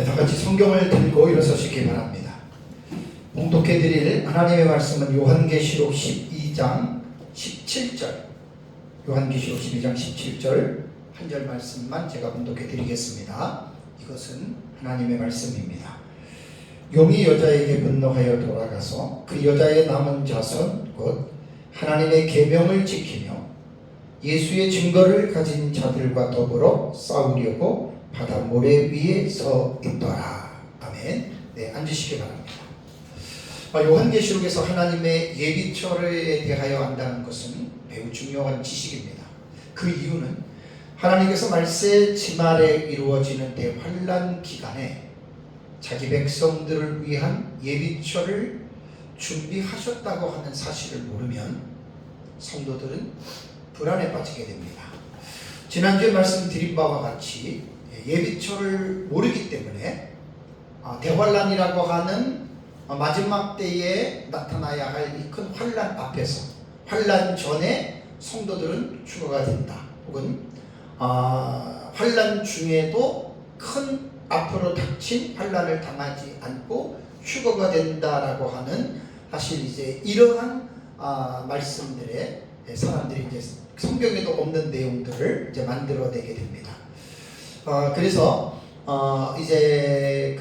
다 같이 성경을 들고 일어서시기 바랍니다. 봉독해드릴 하나님의 말씀은 요한계시록 12장 17절, 요한계시록 12장 17절 한 절 말씀만 제가 봉독해드리겠습니다. 이것은 하나님의 말씀입니다. 용이 여자에게 분노하여 돌아가서 그 여자의 남은 자손 곧 하나님의 계명을 지키며 예수의 증거를 가진 자들과 더불어 싸우려고 바다 모래 위에 서 있더라. 아멘. 네, 앉으시기 바랍니다. 요한계시록에서 하나님의 예비처에 대하여 안다는 것은 매우 중요한 지식입니다. 그 이유는 하나님께서 말세 지말에 이루어지는 대환란 기간에 자기 백성들을 위한 예비처를 준비하셨다고 하는 사실을 모르면 성도들은 불안에 빠지게 됩니다. 지난주에 말씀드린 바와 같이 예비처를 모르기 때문에 대환란이라고 하는 마지막 때에 나타나야 할 이 큰 환란 앞에서, 환란 전에 성도들은 죽어가 된다, 혹은 환란 중에도 큰 앞으로 닥친 환란을 당하지 않고 휴거가 된다라고 하는, 사실 이제 이러한 말씀들에 사람들이 이제 성경에도 없는 내용들을 이제 만들어내게 됩니다. 그래서 이제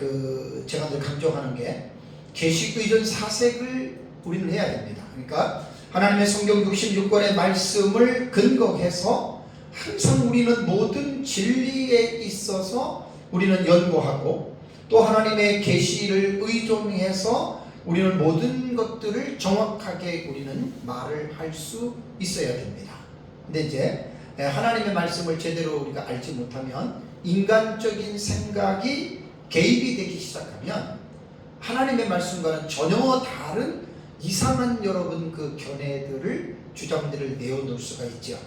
제가 늘 강조하는 게 계시 의존 사색을 우리는 해야 됩니다. 그러니까 하나님의 성경 66권의 말씀을 근거해서 항상 우리는 모든 진리에 있어서 우리는 연구하고, 또 하나님의 계시를 의존해서 우리는 모든 것들을 정확하게 우리는 말을 할 수 있어야 됩니다. 근데 이제 하나님의 말씀을 제대로 우리가 알지 못하면 인간적인 생각이 개입이 되기 시작하면 하나님의 말씀과는 전혀 다른 이상한 여러분 그 견해들을, 주장들을 내어놓을 수가 있죠.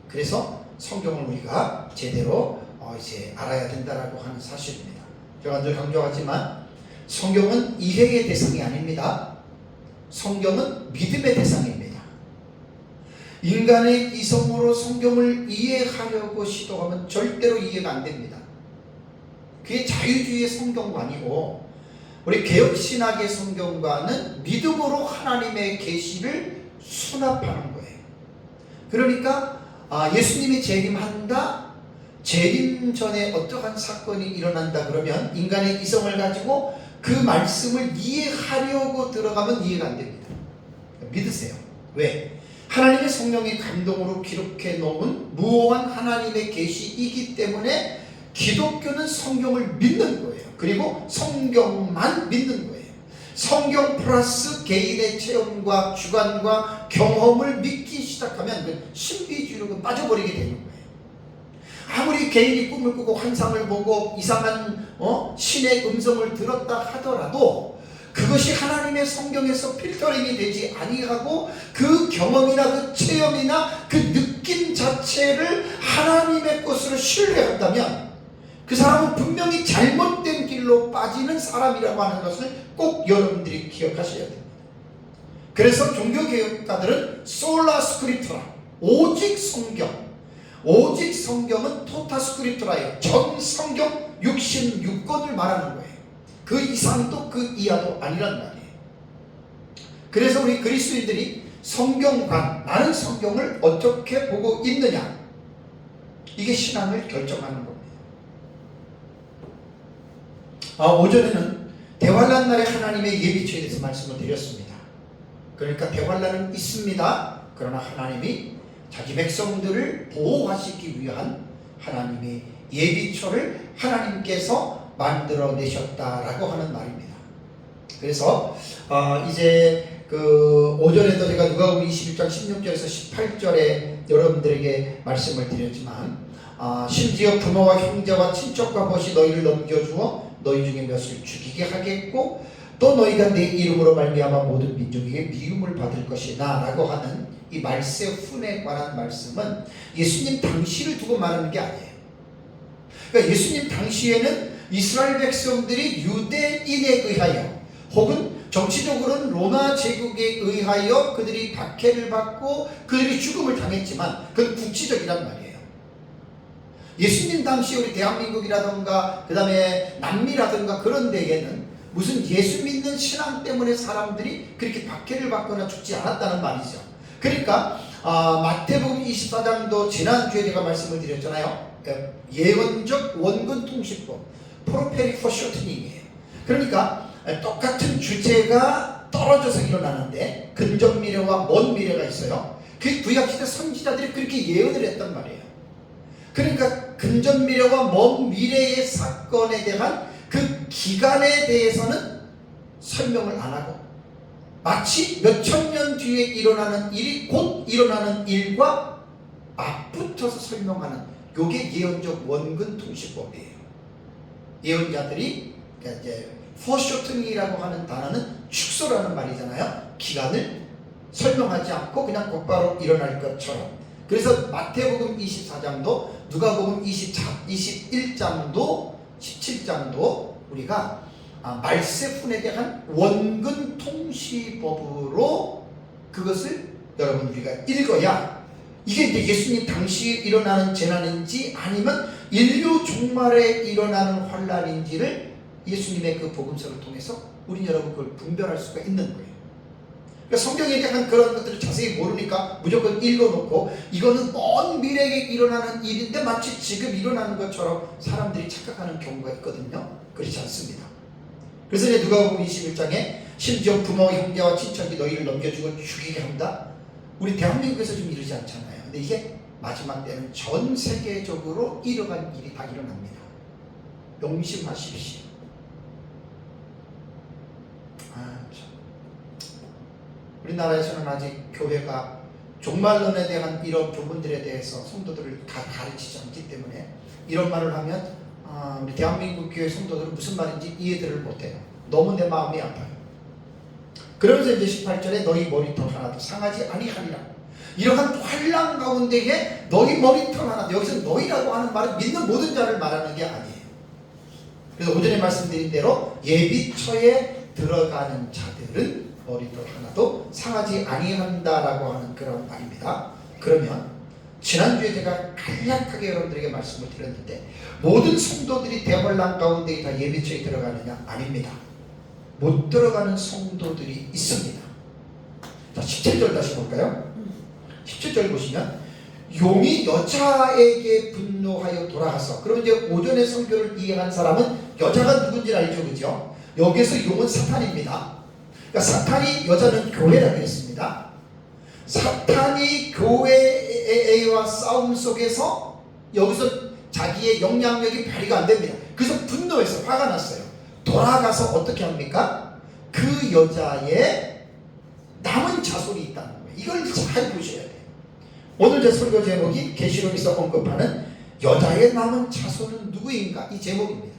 그래서 성경을 우리가 제대로 이제 알아야 된다라고 하는 사실입니다. 제가 늘 강조하지만 성경은 이해의 대상이 아닙니다. 성경은 믿음의 대상입니다. 인간의 이성으로 성경을 이해하려고 시도하면 절대로 이해가 안 됩니다. 그게 자유주의의 성경관이고, 우리 개혁신학의 성경과는 믿음으로 하나님의 계시를 수납하는 거예요. 그러니까 예수님이 재림한다, 재림 전에 어떠한 사건이 일어난다 그러면 인간의 이성을 가지고 그 말씀을 이해하려고 들어가면 이해가 안 됩니다. 믿으세요. 왜? 하나님의 성령의 감동으로 기록해 놓은 무오한 하나님의 계시이기 때문에 기독교는 성경을 믿는 거예요. 그리고 성경만 믿는 거예요. 성경 플러스 개인의 체험과 주관과 경험을 믿기 시작하면 신비주의로 빠져버리게 되는 거예요. 아무리 개인이 꿈을 꾸고 환상을 보고 이상한 신의 음성을 들었다 하더라도 그것이 하나님의 성경에서 필터링이 되지 아니하고, 그 경험이나 그 체험이나 그 느낌 자체를 하나님의 것으로 신뢰한다면 그 사람은 분명히 잘못된 길로 빠지는 사람이라고 하는 것을 꼭 여러분들이 기억하셔야 됩니다. 그래서 종교개혁가들은 솔라 스크립투라, 오직 성경, 오직 성경은 토타 스크립투라예요. 전 성경 66권을 말하는 거예요. 그 이상도 그 이하도 아니란 말이에요. 그래서 우리 그리스도인들이 성경관, 나는 성경을 어떻게 보고 있느냐, 이게 신앙을 결정하는 겁니다. 오전에는 대환란 날에 하나님의 예비처에 대해서 말씀을 드렸습니다. 그러니까 대환란은 있습니다. 그러나 하나님이 자기 백성들을 보호하시기 위한 하나님의 예비처를 하나님께서 만들어내셨다라고 하는 말입니다. 그래서 이제 오전에도 제가 누가복음 21장 16절에서 18절에 여러분들에게 말씀을 드렸지만, 심지어 부모와 형제와 친척과 벗이 너희를 넘겨주어 너희 중에 몇을 죽이게 하겠고, 또 너희가 내 이름으로 말미암아 모든 민족에게 미움을 받을 것이나 라고 하는 이 말세 훈에 관한 말씀은 예수님 당시를 두고 말하는 게 아니에요. 그러니까 예수님 당시에는 이스라엘 백성들이 유대인에 의하여, 혹은 정치적으로는 로마 제국에 의하여 그들이 박해를 받고 그들이 죽음을 당했지만 그건 국지적이란 말이에요. 예수님 당시 우리 대한민국이라든가 그 다음에 남미라든가 그런 데에는 무슨 예수 믿는 신앙 때문에 사람들이 그렇게 박해를 받거나 죽지 않았다는 말이죠. 그러니까 마태복음 24장도 지난주에 제가 말씀을 드렸잖아요. 예언적 원근 통신법, 프로페릭 포쇼트닝이에요. 그러니까 똑같은 주제가 떨어져서 일어나는데 근접 미래와 먼 미래가 있어요. 그 구약시대 선지자들이 그렇게 예언을 했단 말이에요. 그러니까 근접 미래와 먼 미래의 사건에 대한 그 기간에 대해서는 설명을 안 하고 마치 몇천 년 뒤에 일어나는 일이 곧 일어나는 일과 맞붙어서 설명하는 요게 예언적 원근 통신법이에요. 예언자들이 이제 포쇼팅이라고 하는 단어는 축소라는 말이잖아요. 기간을 설명하지 않고 그냥 곧바로 일어날 것처럼. 그래서 마태복음 24장도 누가복음 21장도 17장도 우리가 말세fun에 대한 원근 통시법으로 그것을 여러분 우리가 읽어야 이게 이제 예수님 당시에 일어나는 재난인지 아니면 인류 종말에 일어나는 환란인지를 예수님의 그 복음서를 통해서 우리 여러분 그걸 분별할 수가 있는 거예요. 그러니까 성경에 대한 그런 것들을 자세히 모르니까 무조건 읽어놓고 이거는 먼 미래에 일어나는 일인데 마치 지금 일어나는 것처럼 사람들이 착각하는 경우가 있거든요. 그렇지 않습니다. 그래서 이제 누가복음 21장에 심지어 부모, 형제와 친척이 너희를 넘겨주고 죽이게 한다. 우리 대한민국에서 좀 이러지 않잖아요. 근데 이게 마지막 때는 전 세계적으로 일어난 일이 다 일어납니다. 명심하십시오. 우리나라에서는 아직 교회가 종말론에 대한 이런 부분들에 대해서 성도들을 가르치지 않기 때문에 이런 말을 하면 우리 대한민국 교회 성도들은 무슨 말인지 이해들을 못해요. 너무 내 마음이 아파요. 그러면서 이제 18절에 너희 머리털 하나도 상하지 아니하리라. 이러한 환난 가운데에 너희 머리털 하나도, 여기서 너희라고 하는 말은 믿는 모든 자를 말하는 게 아니에요. 그래서 오전에 말씀드린 대로 예비처에 들어가는 자들은 머리털 하나도 상하지 아니한다라고 하는 그런 말입니다. 그러면 지난주에 제가 간략하게 여러분들에게 말씀을 드렸는데 모든 성도들이 대환란 가운데 다 예비처에 들어가느냐? 아닙니다. 못 들어가는 성도들이 있습니다. 자, 17절 다시 볼까요? 17절 보시면 용이 여자에게 분노하여 돌아가서, 그럼 이제 오전에 성경을 이해한 사람은 여자가 누군지 알죠, 그죠? 여기서 용은 사탄입니다. 그러니까 사탄이, 여자는 교회라 그랬습니다. 사탄이 교회와 싸움 속에서 여기서 자기의 영향력이 발휘가 안 됩니다. 그래서 분노해서 화가 났어요. 돌아가서 어떻게 합니까? 그 여자의 남은 자손이 있다는 거예요. 이걸 잘 보셔야 돼요. 오늘 제 설교 제목이 계시록에서 언급하는 여자의 남은 자손은 누구인가? 이 제목입니다.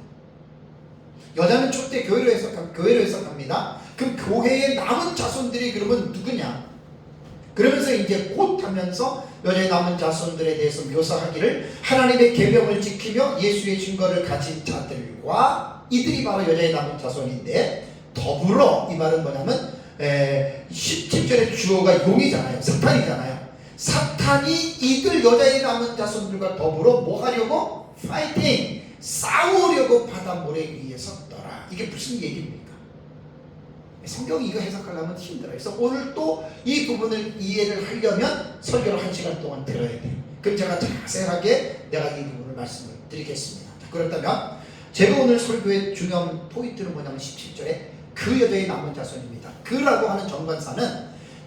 여자는 촛대 교회로 해석합니다. 그럼 교회의 남은 자손들이 그러면 누구냐? 그러면서 이제 곧 하면서 여자의 남은 자손들에 대해서 묘사하기를 하나님의 계명을 지키며 예수의 증거를 가진 자들과, 이들이 바로 여자의 남은 자손인데, 더불어 이 말은 뭐냐면 17절의 주어가 용이잖아요. 사탄이잖아요. 사탄이 이들 여자의 남은 자손들과 더불어 뭐 하려고? 파이팅! 싸우려고 바닷모래 위에 섰더라. 이게 무슨 얘기입니까? 성경이 이거 해석하려면 힘들어요. 그래서 오늘 또 이 부분을 이해를 하려면 설교를 1시간 동안 들어야 돼요. 그럼 제가 자세하게 내가 이 부분을 말씀을 드리겠습니다. 그렇다면 제가 오늘 설교의 중요한 포인트는 뭐냐면 17절에 그 여자의 남은 자손입니다. 그라고 하는 정관사는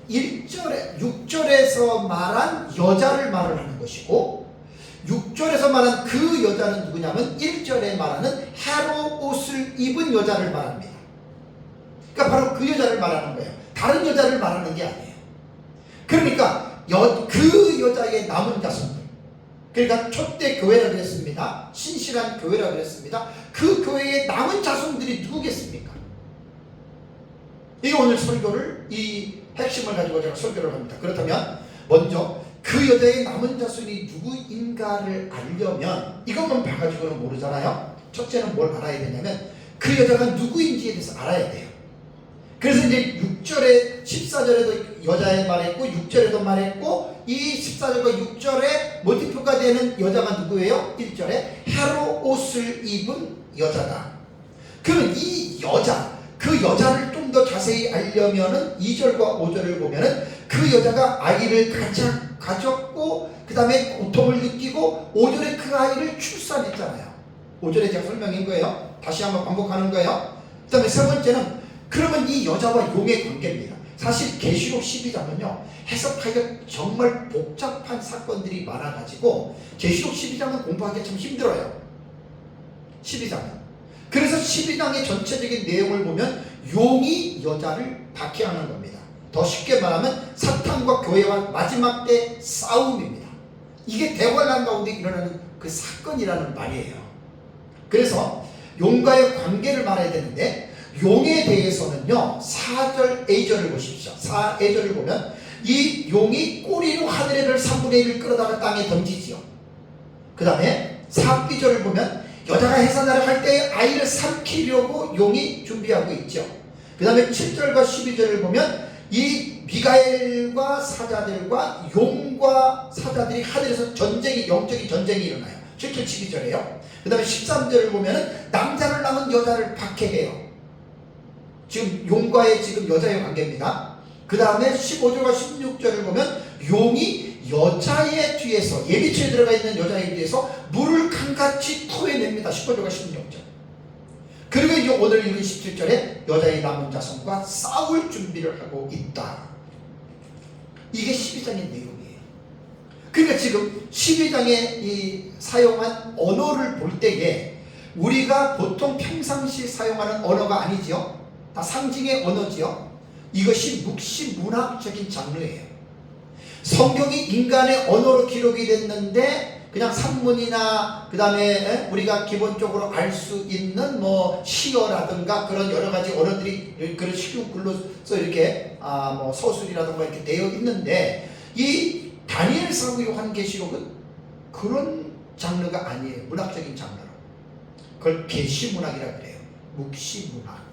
6절에서 말한 여자를 말을 하는 것이고, 6절에서 말한 그 여자는 누구냐면 1절에 말하는 하로 옷을 입은 여자를 말합니다. 그러니까 바로 그 여자를 말하는 거예요. 다른 여자를 말하는 게 아니에요. 그러니까 그 여자의 남은 자손들, 그러니까 촛대 교회라 그랬습니다. 신실한 교회라 그랬습니다. 그 교회의 남은 자손들이 누구겠습니까? 이게 오늘 설교를, 이 핵심을 가지고 제가 설교를 합니다. 그렇다면 먼저 그 여자의 남은 자손이 누구인가를 알려면 이것만 봐가지고는 모르잖아요. 첫째는 뭘 알아야 되냐면 그 여자가 누구인지에 대해서 알아야 돼요. 그래서 이제 6절에 14절에도 여자의 말했고 6절에도 말했고 이 14절과 6절에 모티프가 비유가 되는 여자가 누구예요? 1절에 헤로 옷을 입은 여자다. 그러면 이 여자, 그 여자를 좀 더 자세히 알려면은 2절과 5절을 보면은 그 여자가 아이를 가졌고 그 다음에 고통을 느끼고 5절에 그 아이를 출산했잖아요. 5절에 제가 설명한 거예요. 다시 한번 반복하는 거예요. 그 다음에 세 번째는 그러면 이 여자와 용의 관계입니다. 사실 계시록 12장은요 해석하기가 정말 복잡한 사건들이 많아가지고 계시록 12장은 공부하기가 참 힘들어요. 12장은. 그래서 12장의 전체적인 내용을 보면 용이 여자를 박해하는 겁니다. 더 쉽게 말하면 사탄과 교회와 마지막 때 싸움입니다. 이게 대환란 가운데 일어나는 그 사건이라는 말이에요. 그래서 용과의 관계를 말해야 되는데 용에 대해서는요 4절 A절을 보십시오. 4A절을 보면 이 용이 꼬리로 하늘의 3분의 1을 끌어다가 땅에 던지지요. 그 다음에 4B절을 보면 여자가 해산하려 할 때 아이를 삼키려고 용이 준비하고 있죠. 그 다음에 7절과 12절을 보면 이 미가엘과 사자들과 용과 사자들이 하늘에서 전쟁이, 영적인 전쟁이 일어나요. 7절 12절이에요. 그 다음에 13절을 보면 남자를 낳은 여자를 박해해요. 지금 용과의 지금 여자의 관계입니다. 그 다음에 15절과 16절을 보면 용이 여자의 뒤에서 예비처에 들어가 있는 여자의 뒤에서 물을 강같이 토해냅니다. 15절과 16절. 그리고 이제 오늘 읽은 17절에 여자의 남은 자손과 싸울 준비를 하고 있다. 이게 12장의 내용이에요. 그러니까 지금 12장에 이 사용한 언어를 볼 때에 우리가 보통 평상시 사용하는 언어가 아니지요. 다 상징의 언어지요. 이것이 묵시문학적인 장르예요. 성경이 인간의 언어로 기록이 됐는데 그냥 산문이나 그 다음에 우리가 기본적으로 알 수 있는 뭐 시어라든가 그런 여러 가지 언어들이 그런 식용 글로서 이렇게 뭐 서술이라든가 이렇게 되어 있는데 이 다니엘서하고 요한계시록은 그런 장르가 아니에요. 문학적인 장르로. 그걸 계시문학이라고 그래요. 묵시문학.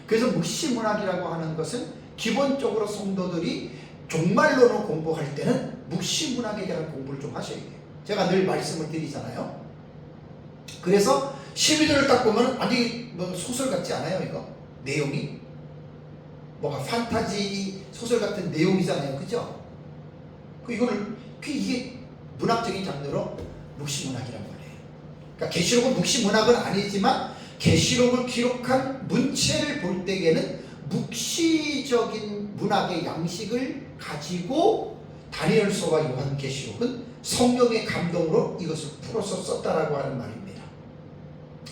그래서 묵시문학이라고 하는 것은 기본적으로 성도들이 종말론을 공부할 때는 묵시문학에 대한 공부를 좀 하셔야 돼요. 제가 늘 말씀을 드리잖아요. 그래서 12절을 딱 보면 완전히 뭐 소설 같지 않아요? 이거 내용이 뭐가 판타지 소설 같은 내용이잖아요. 그죠? 이게 문학적인 장르로 묵시문학이라고 해요. 그러니까 계시록은 묵시문학은 아니지만 계시록을 기록한 문체를 볼 때에는 묵시적인 문학의 양식을 가지고 다니엘서와 요한계시록은 성령의 감동으로 이것을 풀어서 썼다라고 하는 말입니다.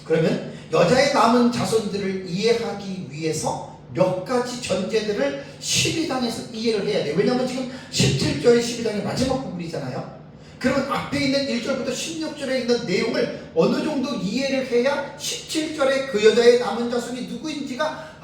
그러면 여자의 남은 자손들을 이해하기 위해서 몇 가지 전제들을 12장에서 이해를 해야 돼요. 왜냐하면 지금 17절의 12장의 마지막 부분이잖아요. 그러면 앞에 있는 1절부터 16절에 있는 내용을 어느 정도 이해를 해야 17절에 그 여자의 남은 자손이 누구인지가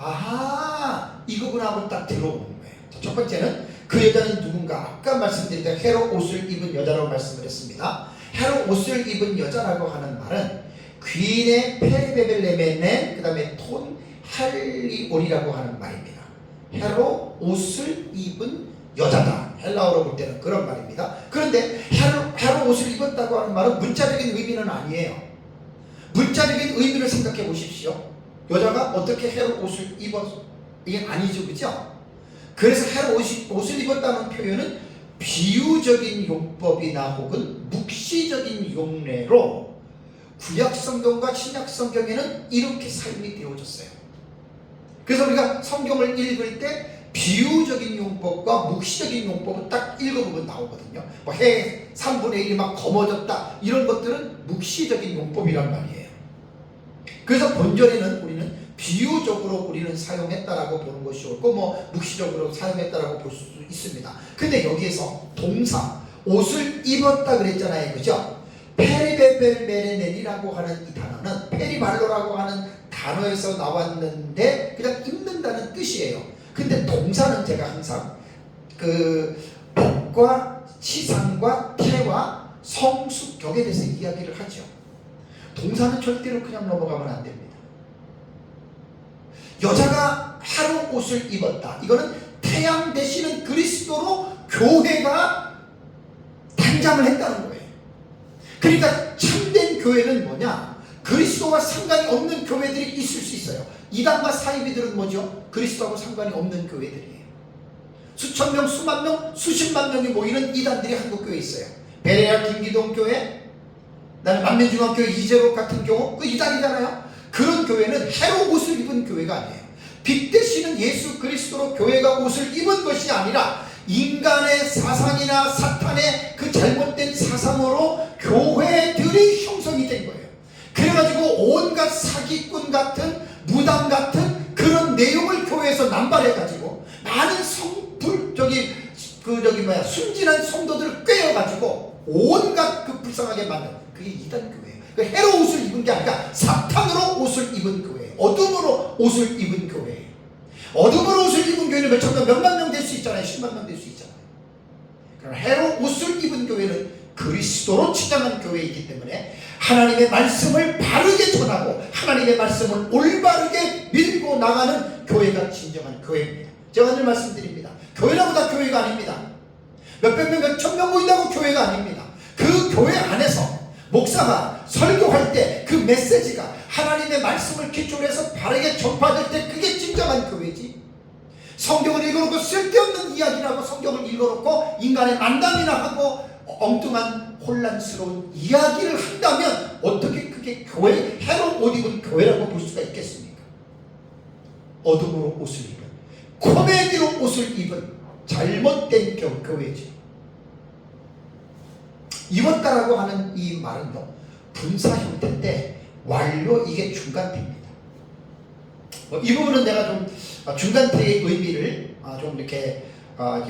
이거구나 하고 딱 들어오는 거예요. 자, 첫 번째는 그 여자는 누군가? 아까 말씀드린 대로 헤롯 옷을 입은 여자라고 말씀을 했습니다. 헤롯 옷을 입은 여자라고 하는 말은 귀인의 페리베벨레멘의 그 다음에 톤 할리올이라고 하는 말입니다. 헤롯 옷을 입은 여자다. 헬라어로 볼 때는 그런 말입니다. 그런데 헤롯 옷을 입었다고 하는 말은 문자적인 의미는 아니에요. 문자적인 의미를 생각해 보십시오. 여자가 어떻게 헤롯 옷을 입었어? 이게 아니죠. 그죠? 그래서 헤롯 옷을 입었다는 표현은 비유적인 용법이나 혹은 묵시적인 용례로 구약성경과 신약성경에는 이렇게 사용이 되어졌어요. 그래서 우리가 성경을 읽을 때 비유적인 용법과 묵시적인 용법은 딱 읽어보면 나오거든요. 뭐 해 3분의 1이 막 검어졌다 이런 것들은 묵시적인 용법이란 말이에요. 그래서 본절에는 우리는 비유적으로 우리는 사용했다라고 보는 것이 옳고 뭐 묵시적으로 사용했다라고 볼 수 있습니다. 근데 여기에서 동사 옷을 입었다 그랬잖아요. 그죠? 페리베벨메레넨이라고 하는 이 단어는 페리발로라고 하는 단어에서 나왔는데 그냥 입는다는 뜻이에요. 근데 동사는 제가 항상 그 복과 치상과 태와 성수격에 대해서 이야기를 하죠. 동사는 절대로 그냥 넘어가면 안 됩니다. 여자가 헤롯 옷을 입었다. 이거는 태양 되시는 그리스도로 교회가 단장을 했다는 거예요. 그러니까 참된 교회는 뭐냐? 그리스도와 상관이 없는 교회들이 있을 수 있어요. 이단과 사이비들은 뭐죠? 그리스도하고 상관이 없는 교회들이에요. 수천 명, 수만 명, 수십만 명이 모이는 이단들이 한국 교회에 있어요. 베레아 김기동 교회, 그다음에 만민중앙교회 이재록 같은 경우 그 이단이잖아요. 그런 교회는 해로 옷을 입은 교회가 아니에요. 빚대시는 예수 그리스도로 교회가 옷을 입은 것이 아니라 인간의 사상이나 사탄의 그 잘못된 사상으로 교회들이 형성이 된 거예요. 그래가지고 온갖 사기꾼 같은 무당 같은 그런 내용을 교회에서 남발해가지고 많은 순진한 성도들을 꿰어가지고 온갖 그 불쌍하게 만든 그게 이단 교회예요. 그 해로 옷을 입은 게 아니라 사탄으로 옷을 입은 교회예요. 어둠으로 옷을 입은 교회예요. 어둠으로 옷을 입은 교회는 몇천 명, 몇만 명 될 수 있잖아요. 10만 명 될 수 있잖아요. 그럼 해로 옷을 입은 교회는 그리스도로 치장한 교회이기 때문에 하나님의 말씀을 바르게 전하고 하나님의 말씀을 올바르게 밀고 나가는 교회가 진정한 교회입니다. 제가 늘 말씀드립니다. 교회라고 다 교회가 아닙니다. 몇백 명, 몇천 명 모인다고 교회가 아닙니다. 그 교회 안에서 목사가 설교할 때 그 메시지가 하나님의 말씀을 기초로 해서 바르게 전파될 때 그게 진정한 교회지. 성경을 읽어놓고 쓸데없는 이야기라고 성경을 읽어놓고 인간의 만담이나 하고 엉뚱한 혼란스러운 이야기를 한다면 어떻게 그게 교회, 해로 옷 입은 교회라고 볼 수가 있겠습니까? 어둠으로 옷을 입은, 코미디로 옷을 입은 잘못된 교회지. 입었다라고 하는 이 말은요, 분사 형태인데 완료 이게 중간태입니다. 이 부분은 내가 좀 중간태의 의미를 좀 이렇게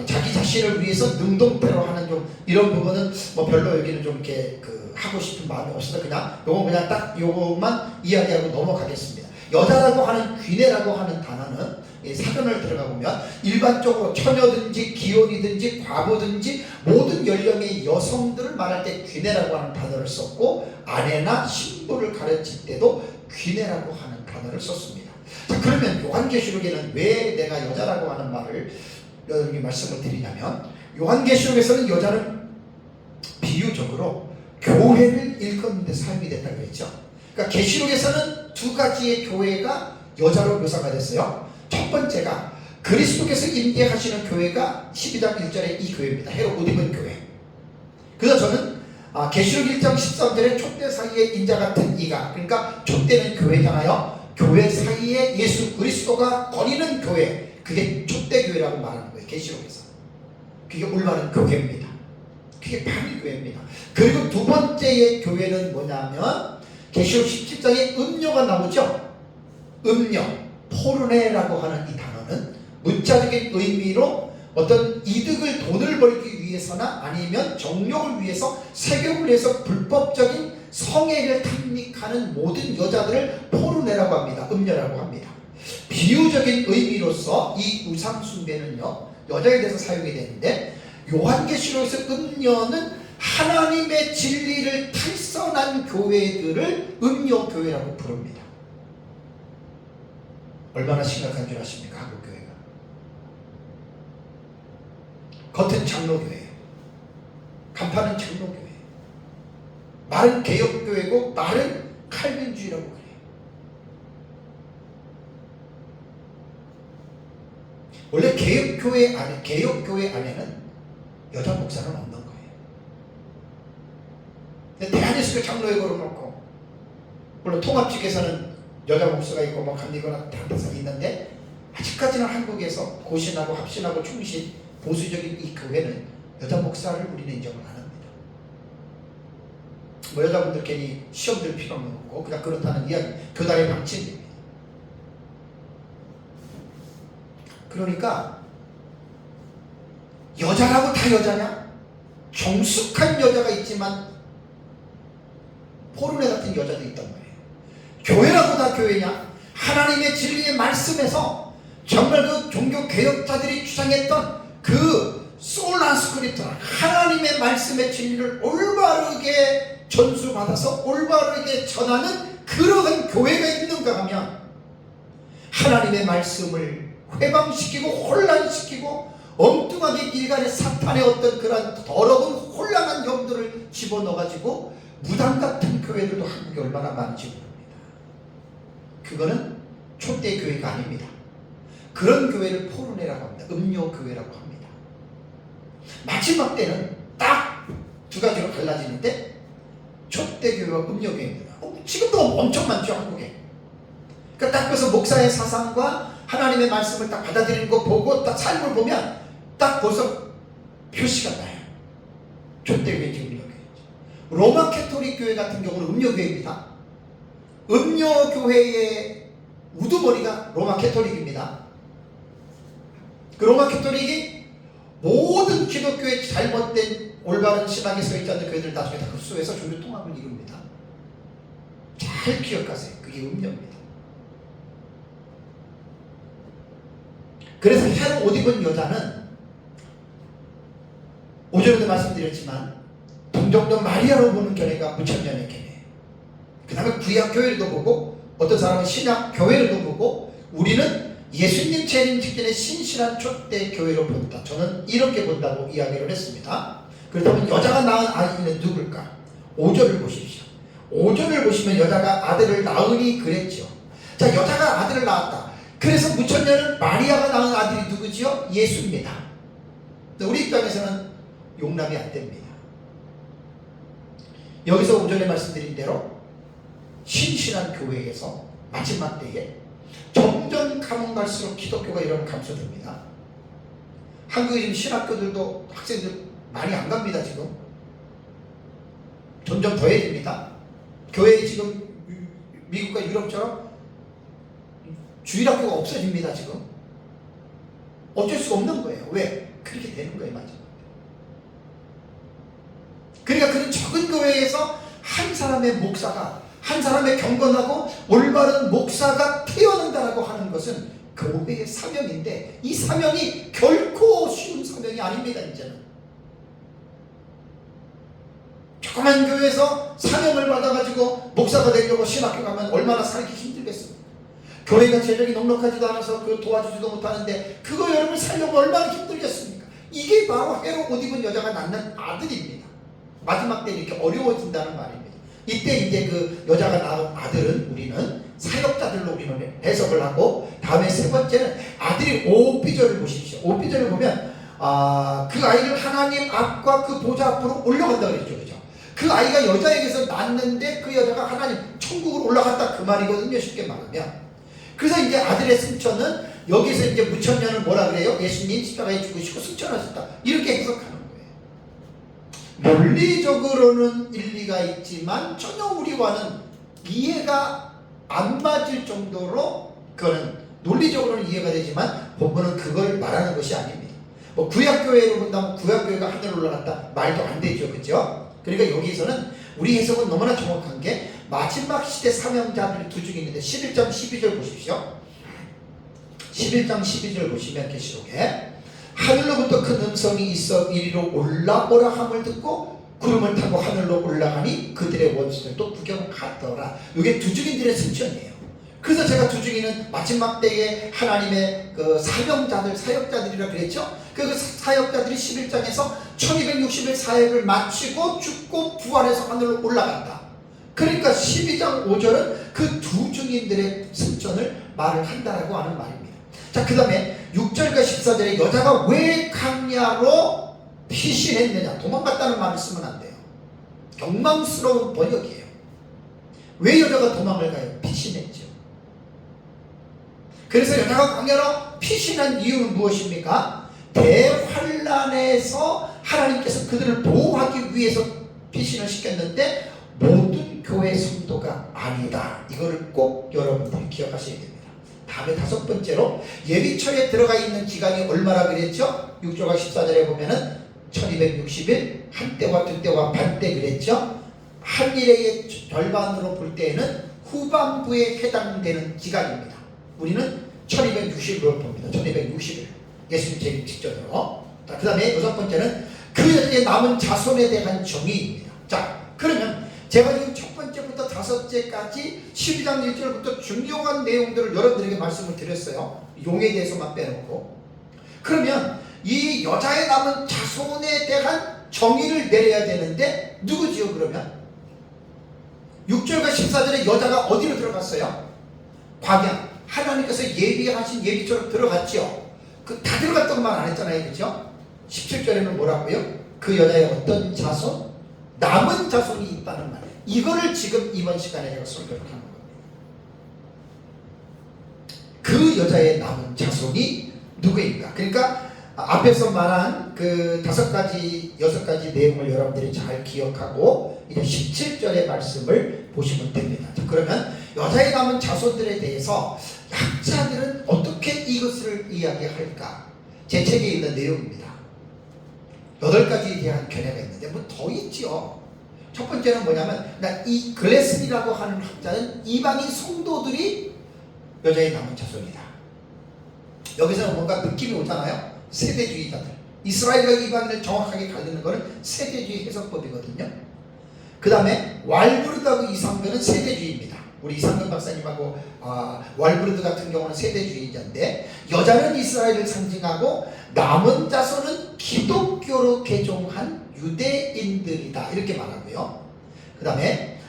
자기 자신을 위해서 능동태로 하는 좀 이런 부분은 뭐 별로 여기는 좀 이렇게 하고 싶은 마음이 없어서 그냥 딱 요것만 이야기하고 넘어가겠습니다. 여자라고 하는 귀내라고 하는 단어는 사전을 들어가 보면 일반적으로 처녀든지 기혼이든지 과부든지 모든 연령의 여성들을 말할 때 귀내라고 하는 단어를 썼고 아내나 신부를 가르칠 때도 귀내라고 하는 단어를 썼습니다. 자, 그러면 요한계시록에는 왜 내가 여자라고 하는 말을 여러분이 말씀을 드리냐면 요한계시록에서는 여자는 비유적으로 교회를 일컫는 데 사용이 됐다고 했죠. 그러니까 계시록에서는 두 가지의 교회가 여자로 묘사가 됐어요. 첫 번째가 그리스도께서 임재하시는 교회가 12장 1절의 이 교회입니다. 해로 옷 입은 교회. 그래서 저는 계시록 1장 13절에 촛대 사이에 인자 같은 이가, 그러니까 촛대는 교회잖아요. 교회 사이에 예수 그리스도가 거리는 교회, 그게 촛대교회라고 말하는 거예요. 계시록에서. 그게 올바른 교회입니다. 그게 바른 교회입니다. 그리고 두 번째의 교회는 뭐냐면 계시록 17장에 음료가 나오죠. 음료, 포르네라고 하는 이 단어는 문자적인 의미로 어떤 이득을, 돈을 벌기 위해서나 아니면 정욕을 위해서, 색욕을 위해서 불법적인 성애를 탐닉하는 모든 여자들을 포르네라고 합니다. 음녀라고 합니다. 비유적인 의미로서 이 우상 숭배는요 여자에 대해서 사용이 되는데, 요한계시록에서 음녀는 하나님의 진리를 탈선한 교회들을 음녀교회라고 부릅니다. 얼마나 심각한 줄 아십니까? 한국교회가 겉은 장로교회예요. 간판은 장로교회예요. 말은 개혁교회고 말은 칼빈주의라고 그래요. 원래 개혁교회 안에는 여자 목사는 없는 거예요. 근데 대한예수교 장로에 걸어놓고, 물론 통합직에서는 여자 목사가 있고 뭐 감리거나 다돼서 있는데, 아직까지는 한국에서 고신하고 합신하고 충신 보수적인 이 교회는 여자 목사를 우리는 인정을 안 합니다. 뭐 여자분들 괜히 시험 들 필요는 없고 그냥 그렇다는 이야기, 교단의 방침입니다. 그러니까 여자라고 다 여자냐? 정숙한 여자가 있지만 포르네 같은 여자도 있단 말이에요. 교회라고 다 교회냐? 하나님의 진리의 말씀에서 정말 그 종교 개혁자들이 주장했던 그 솔라 스크립트, 하나님의 말씀의 진리를 올바르게 전수받아서 올바르게 전하는 그러한 교회가 있는가 하면, 하나님의 말씀을 회방시키고 혼란시키고 엉뚱하게 일간의 사탄의 어떤 그런 더러운 혼란한 영들을 집어넣어가지고 무당 같은 교회들도 한국에 얼마나 많은지 모릅니다. 그거는 초대 교회가 아닙니다. 그런 교회를 포르네라고 합니다. 음료 교회라고 합니다. 마지막 때는 딱 두 가지로 갈라지는데 초대 교회와 음료 교회입니다. 지금도 엄청 많죠, 한국에. 그러니까 딱 그래서 목사의 사상과 하나님의 말씀을 딱 받아들이는 거 보고 딱 삶을 보면 딱 벌써 표시가 나요. 초대 교회인지 음료 교회인지. 로마 캐토릭 교회 같은 경우는 음료 교회입니다. 음료 교회의 우두머리가 로마 캐토릭입니다. 그 로마 캐토릭이 모든 기독교의 잘못된 올바른 신앙에 서 있지 않는 교회들 나중에 다 흡수해서 종교 통합을 이룹니다. 잘 기억하세요. 그게 음료입니다. 그래서 헤로 옷 입은 여자는 오전에도 말씀드렸지만 동정녀 마리아로 보는 견해가 무천년의 견해. 그 다음에 구약 교회도 보고 어떤 사람은 신약 교회도 보고 우리는 예수님 재림 직전에 신실한 초대 교회로 본다. 저는 이렇게 본다고 이야기를 했습니다. 그렇다면 여자가 낳은 아이는 누굴까? 5절을 보십시오. 5절을 보시면 여자가 아들을 낳으니 그랬죠. 자, 여자가 아들을 낳았다. 그래서 무천년은 마리아가 낳은 아들이 누구지요? 예수입니다. 우리 입장에서는 용납이 안 됩니다. 여기서 오전에 말씀드린 대로 신실한 교회에서 마지막 때에 점점 가면 갈수록 기독교가 이런 감소됩니다. 한국에 지금 신학교들도 학생들 많이 안 갑니다. 지금 점점 더해집니다. 교회 지금 미국과 유럽처럼 주일학교가 없어집니다. 지금 어쩔 수가 없는 거예요. 왜? 그렇게 되는 거예요. 마지막. 그러니까 그런 적은 교회에서 한 사람의 목사가, 한 사람의 경건하고 올바른 목사가 태어난다라고 하는 것은 교회의 사명인데, 이 사명이 결코 쉬운 사명이 아닙니다. 이제는 조그만 교회에서 사명을 받아가지고 목사가 되려고 신학교 가면 얼마나 살기 힘들겠습니까? 교회가 재력이 넉넉하지도 않아서 그 도와주지도 못하는데 그거 여러분 살려면 얼마나 힘들겠습니까? 이게 바로 헤로 옷 입은 여자가 낳는 아들입니다. 마지막 때 이렇게 어려워진다는 말입니다. 이때 이제 그 여자가 낳은 아들은 우리는 사역자들로 우리는 해석을 하고, 다음에 세 번째는 아들이 5비절을 보십시오. 5비절을 보면 그 아이를 하나님 앞과 그 보좌 앞으로 올라간다 그랬죠. 그죠? 그 아이가 여자에게서 낳는데 그 여자가 하나님 천국으로 올라갔다 그 말이거든요. 쉽게 말하면. 그래서 이제 아들의 승천은 여기서 이제 무천년을 뭐라 그래요? 예수님 십자가에 죽으시고 승천하셨다. 이렇게 해석하는 거예요. 논리적으로는 일리가 있지만 전혀 우리와는 이해가 안 맞을 정도로, 그거는 논리적으로는 이해가 되지만 본문은 그걸 말하는 것이 아닙니다. 뭐 구약교회로 본다면 구약교회가 하늘로 올라갔다 말도 안 되죠. 그죠? 그러니까 여기서는 우리 해석은 너무나 정확한 게 마지막 시대 사명자들이 두 중에 있는데 11장 12절 보십시오. 11장 12절 보시면 계시록에 하늘로부터 큰 음성이 있어 이리로 올라오라 함을 듣고 구름을 타고 하늘로 올라가니 그들의 원수들도 구경하더라. 이게 두 증인들의 승천이에요. 그래서 제가 두 증인은 마지막 때에 하나님의 그 사명자들, 사역자들이라 그랬죠. 그 사역자들이 11장에서 1260일 사역을 마치고 죽고 부활해서 하늘로 올라간다. 그러니까 12장 5절은 그 두 증인들의 승천을 말을 한다라고 하는 말입니다. 자, 그 다음에 6절과 14절에 여자가 왜 강야로 피신했느냐, 도망갔다는 말을 쓰면 안 돼요. 경망스러운 번역이에요. 왜 여자가 도망을 가요? 피신했죠. 그래서 여자가 광야로 피신한 이유는 무엇입니까? 대환란에서 하나님께서 그들을 보호하기 위해서 피신을 시켰는데 모든 교회 성도가 아니다. 이거를 꼭 여러분들이 기억하셔야 됩니다. 다음에 다섯 번째로 예비처에 들어가 있는 기간이 얼마나 그랬죠? 6절과 14절에 보면은 1260일, 한때와 두때와 반때 그랬죠? 한 일의 절반으로 볼 때에는 후반부에 해당되는 기간입니다. 우리는 1260으로 봅니다. 1260일. 예수님 재림 직전으로. 자, 그 다음에 여섯 번째는 그 여자의 남은 자손에 대한 정의입니다. 자, 그러면 제가 지금 첫 번째부터 다섯째까지 12장 1절부터 중요한 내용들을 여러분들에게 말씀을 드렸어요. 용에 대해서만 빼놓고. 그러면 이 여자의 남은 자손에 대한 정의를 내려야 되는데 누구지요? 그러면 6절과 14절에 여자가 어디로 들어갔어요? 광야. 하나님께서 예비하신 예비처럼 들어갔죠. 그 다 들어갔다고 말 안 했잖아요. 그렇죠? 17절에는 뭐라고요? 그 여자의 어떤 자손? 남은 자손이 있다는 말. 이거를 지금 이번 시간에 제가 설교를 하는 겁니다. 그 여자의 남은 자손이 누구인가? 그러니까 앞에서 말한 그 5가지, 6가지 내용을 여러분들이 잘 기억하고 이제 17절의 말씀을 보시면 됩니다. 자, 그러면 여자의 남은 자손들에 대해서 학자들은 어떻게 이것을 이야기할까? 제 책에 있는 내용입니다. 8가지에 대한 견해가 있는데 뭐 더 있죠. 첫 번째는 뭐냐면 이 글래슨이라고 하는 학자는 이방인 성도들이 여자의 남은 자손이다. 여기서는 뭔가 느낌이 오잖아요. 세대주의자들. 이스라엘과 이방인을 정확하게 가르는 것은 세대주의 해석법이거든요. 그 다음에 왈브르드하고 이상근은 세대주의입니다. 우리 이상근 박사님하고 왈브르드 같은 경우는 세대주의자인데, 여자는 이스라엘을 상징하고 남은 자손은 기독교로 개종한 유대인들이다 이렇게 말하고요. 그 다음에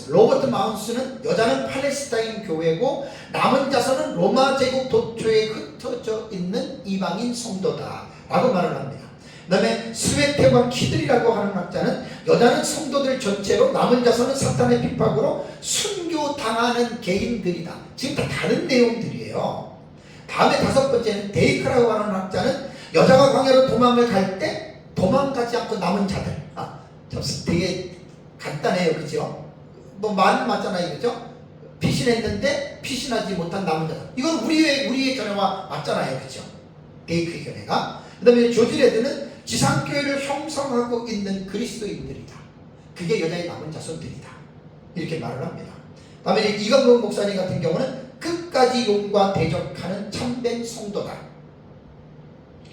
로버트 마운스는 여자는 팔레스타인 교회고 남은 자손은 로마 제국 도처에 흩어져 있는 이방인 성도다 라고 말을 합니다. 그 다음에 스웨테와 키들이라고 하는 학자는 여자는 성도들 전체로, 남은 자손은 사탄의 핍박으로 순교당하는 개인들이다. 지금 다 다른 내용들이에요. 다음에 5번째는 데이크라고 하는 학자는 여자가 광야로 도망을 갈 때 도망가지 않고 남은 자들. 되게 간단해요. 그죠? 뭐 말은 맞잖아요. 그죠? 피신했는데 피신하지 못한 남은 자들. 이건 우리의 견해와 맞잖아요. 그죠? 데이크의 견해가. 그 다음에 조지레드는 지상교회를 형성하고 있는 그리스도인들이다. 그게 여자의 남은 자손들이다. 이렇게 말을 합니다. 다음에 이건복 목사님 같은 경우는 끝까지 용과 대적하는 참된 성도다.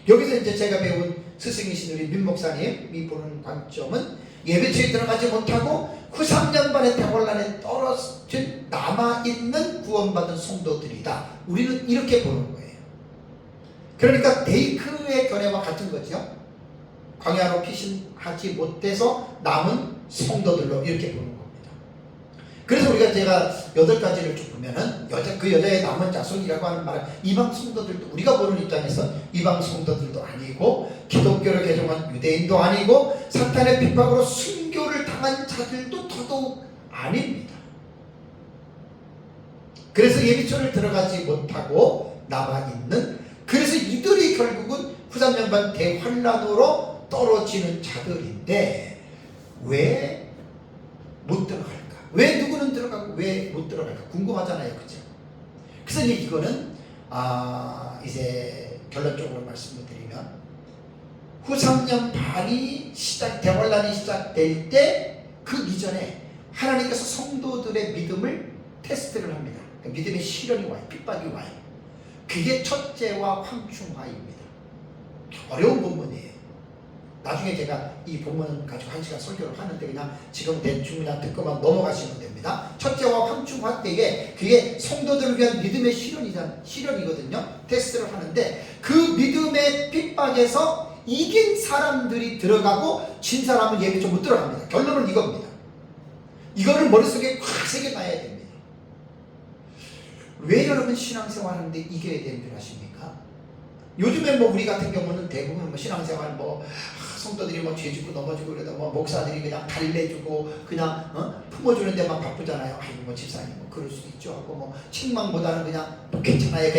여기서 이제 제가 배운 스승이신 우리 민 목사님이 보는 관점은 예배처에 들어가지 못하고 후 3년 반의 대혼란에 떨어진 남아있는 구원받은 성도들이다. 우리는 이렇게 보는 거예요. 그러니까 데이크의 견해와 같은 거죠. 광야로 피신하지 못해서 남은 성도들로 이렇게 보는 겁니다. 그래서 제가 8가지를 쭉 보면은 그 여자의 남은 자손이라고 하는 말은 이방 성도들도, 우리가 보는 입장에서 이방 성도들도 아니고 기독교를 개종한 유대인도 아니고 사탄의 핍박으로 순교를 당한 자들도 더더욱 아닙니다. 그래서 예비처를 들어가지 못하고 남아있는, 그래서 이들이 결국은 후 3년 반 대환란으로 떨어지는 자들인데 왜 못 들어갈까? 왜 누구는 들어가고 왜 못 들어갈까? 궁금하잖아요. 그죠? 그래서 이거는 이제 결론적으로 말씀을 드리면 후 3년 반이 대환란이 시작될 때 그 이전에 하나님께서 성도들의 믿음을 테스트를 합니다. 그러니까 믿음의 시련이 와요. 핍박이 와요. 그게 첫째와 황충화입니다. 어려운 본문이에요. 나중에 제가 이 본문 가지고 1시간 설교를 하는데 그냥 지금 대충 그냥 듣고만 넘어가시면 됩니다. 첫째와 황충화 때에 그게 성도들을 위한 믿음의 시련이거든요. 테스트를 하는데 그 믿음의 핍박에서 이긴 사람들이 들어가고 진 사람은 예배처 못 들어갑니다. 결론은 이겁니다. 이거를 머릿속에 확 새겨놔야 됩니다. 왜 여러분 신앙생활 하는데 이겨야 되는 줄 아십니까? 요즘에 우리 같은 경우는 대부분 신앙생활 성도들이 죄 짓고 넘어지고 그러다 목사들이 그냥 달래주고 그냥 품어주는 데만 바쁘잖아요. 아이고 집사님 그럴 수도 있죠 하고 책망보다는 그냥 괜찮아요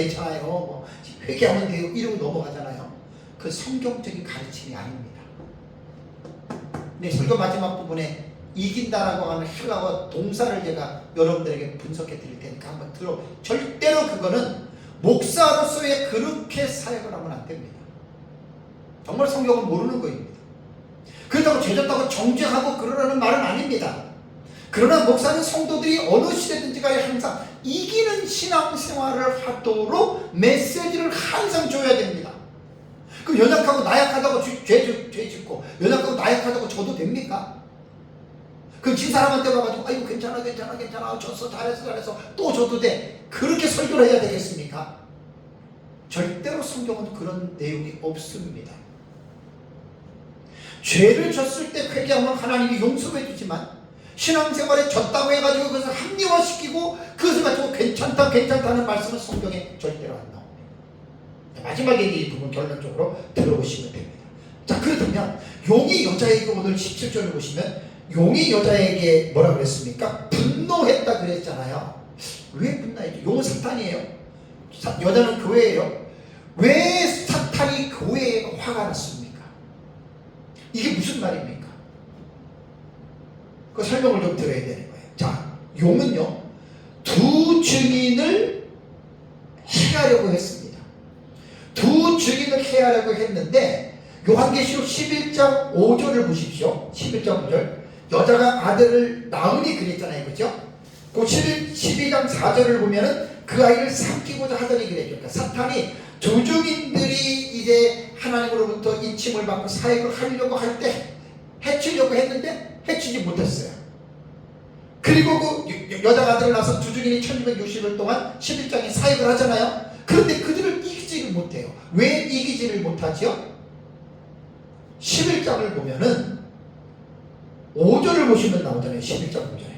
회개하면 돼요 이러고 넘어가잖아요. 그 성경적인 가르침이 아닙니다. 근데 설교 마지막 부분에 이긴다라고 하는 헬라어 동사를 제가 여러분들에게 분석해 드릴 테니까 한번 들어. 절대로 그거는 목사로서의 그렇게 사역을 하면 안 됩니다. 정말 성경을 모르는 거입니다. 그렇다고 죄졌다고 정죄하고 그러라는 말은 아닙니다. 그러나 목사는 성도들이 어느 시대든지 간에 항상 이기는 신앙생활을 하도록 메시지를 항상 줘야 됩니다. 그럼 연약하고 나약하다고 죄 짓고 연약하고 나약하다고 져도 됩니까? 그럼 진 사람한테 와가지고 아이고 괜찮아 졌어 잘했어 또 져도 돼. 그렇게 설교를 해야 되겠습니까? 절대로 성경은 그런 내용이 없습니다. 죄를 졌을 때 회개하면 하나님이 용서해 주지만 신앙생활에 졌다고 해가지고 그것을 합리화시키고 그것을 가지고 괜찮다는 말씀은 성경에 절대로 안 나옵니다. 마지막에 이 부분 결론적으로 들어보시면 됩니다. 자, 그렇다면 용이 여자에게 오늘 17절을 보시면 용이 여자에게 뭐라 그랬습니까? 분노했다 그랬잖아요. 왜 분노했죠? 용은 사탄이에요. 여자는 교회예요. 왜 사탄이 교회에 화가 났습니까? 이게 무슨 말입니까? 그 설명을 좀 드려야 되는 거예요. 자, 용은요, 두 증인을 해하려고 했습니다. 두 증인을 해하려고 했는데, 요한계시록 11장 5절을 보십시오. 11장 5절. 여자가 아들을 낳으니 그랬잖아요. 그죠? 그 12장 4절을 보면은 그 아이를 삼키고자 하더니 그랬죠. 그러니까 사탄이 두 증인들이 이제 하나님으로부터 인침을 받고 사역을 하려고 할 때 해치려고 했는데 해치지 못했어요. 그리고 그 여자가 아들을 낳아서 두 증인이 1260일 동안 11장에 사역을 하잖아요. 그런데 그들을 이기지를 못해요. 왜 이기지를 못하죠? 11장을 보면은 5절을 보시면 나오잖아요. 11장 5절에.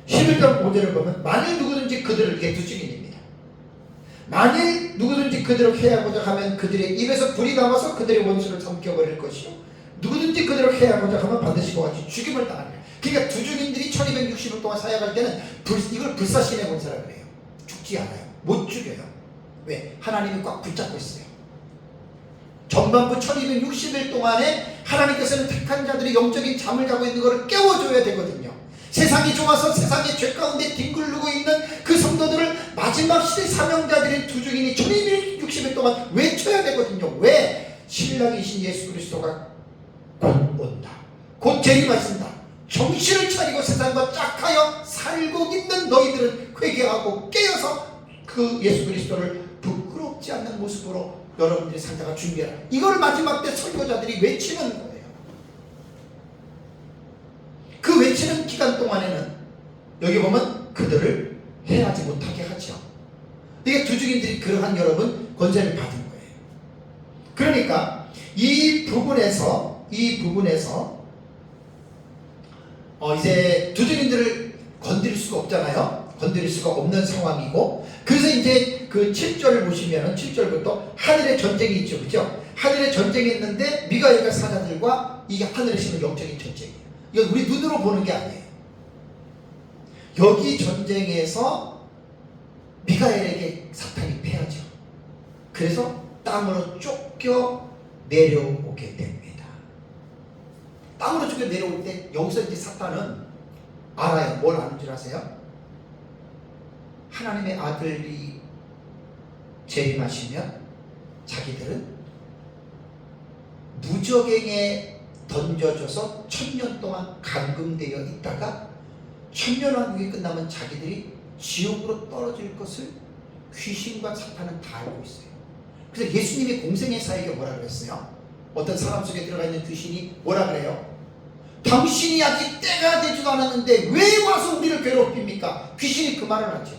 11장 5절을 보면 만일 누구든지 그들을, 이게 두 증인입니다. 만일 누구든지 그들을 해하고자 하면 그들의 입에서 불이 나와서 그들의 원수를 삼켜버릴 것이요 누구든지 그들을 해하고자 하면 반드시 그와 같이 죽임을 당하리라. 그러니까 두 증인들이 1260일 동안 사역할 때는 이걸 불사신의 권세라 그래요. 죽지 않아요. 못 죽여요. 왜? 하나님이 꽉 붙잡고 있어요. 전반부 1260일 동안에 하나님께서는 택한 자들이 영적인 잠을 자고 있는 것을 깨워줘야 되거든요. 세상이 좋아서 세상의 죄 가운데 뒹굴르고 있는 그 성도들을 마지막 시대 사명자들인 두 증인이 1260일 동안 외쳐야 되거든요. 왜? 신랑이신 예수 그리스도가 곧 온다. 곧 재림하신다. 정신을 차리고 세상과 짝하여 살고 있는 너희들은 회개하고 깨어서 그 예수 그리스도를 부끄럽지 않는 모습으로 여러분들이 살다가 준비하라. 이걸 마지막 때 설교자들이 외치는 거예요. 그 외치는 기간 동안에는 여기 보면 그들을 해하지 못하게 하죠. 이게 두 증인들이 그러한 여러분 권세를 받은 거예요. 그러니까 이 부분에서 이제 두 증인들을 건드릴 수가 없잖아요. 건드릴 수가 없는 상황이고, 그래서 이제 그 7절을 보시면은 7절부터 하늘의 전쟁이 있죠. 그죠? 하늘의 전쟁이 있는데 미가엘과 사자들과 이게 하늘에 있는 영적인 전쟁이에요. 이건 우리 눈으로 보는 게 아니에요. 여기 전쟁에서 미가엘에게 사탄이 패하죠. 그래서 땅으로 쫓겨 내려오게 됩니다. 땅으로 쫓겨 내려올 때 여기서 이제 사탄은 알아요. 뭘 아는 줄 아세요? 하나님의 아들이 재림하시면 자기들은 무적행에 던져져서 1000년 동안 감금되어 있다가 1000년왕국이 끝나면 자기들이 지옥으로 떨어질 것을 귀신과 사탄은 다 알고 있어요. 그래서 예수님이 공생의 사역에 뭐라 그랬어요? 어떤 사람 속에 들어가 있는 귀신이 뭐라 그래요? 당신이 아직 때가 되지도 않았는데 왜 와서 우리를 괴롭힙니까? 귀신이 그 말을 하죠.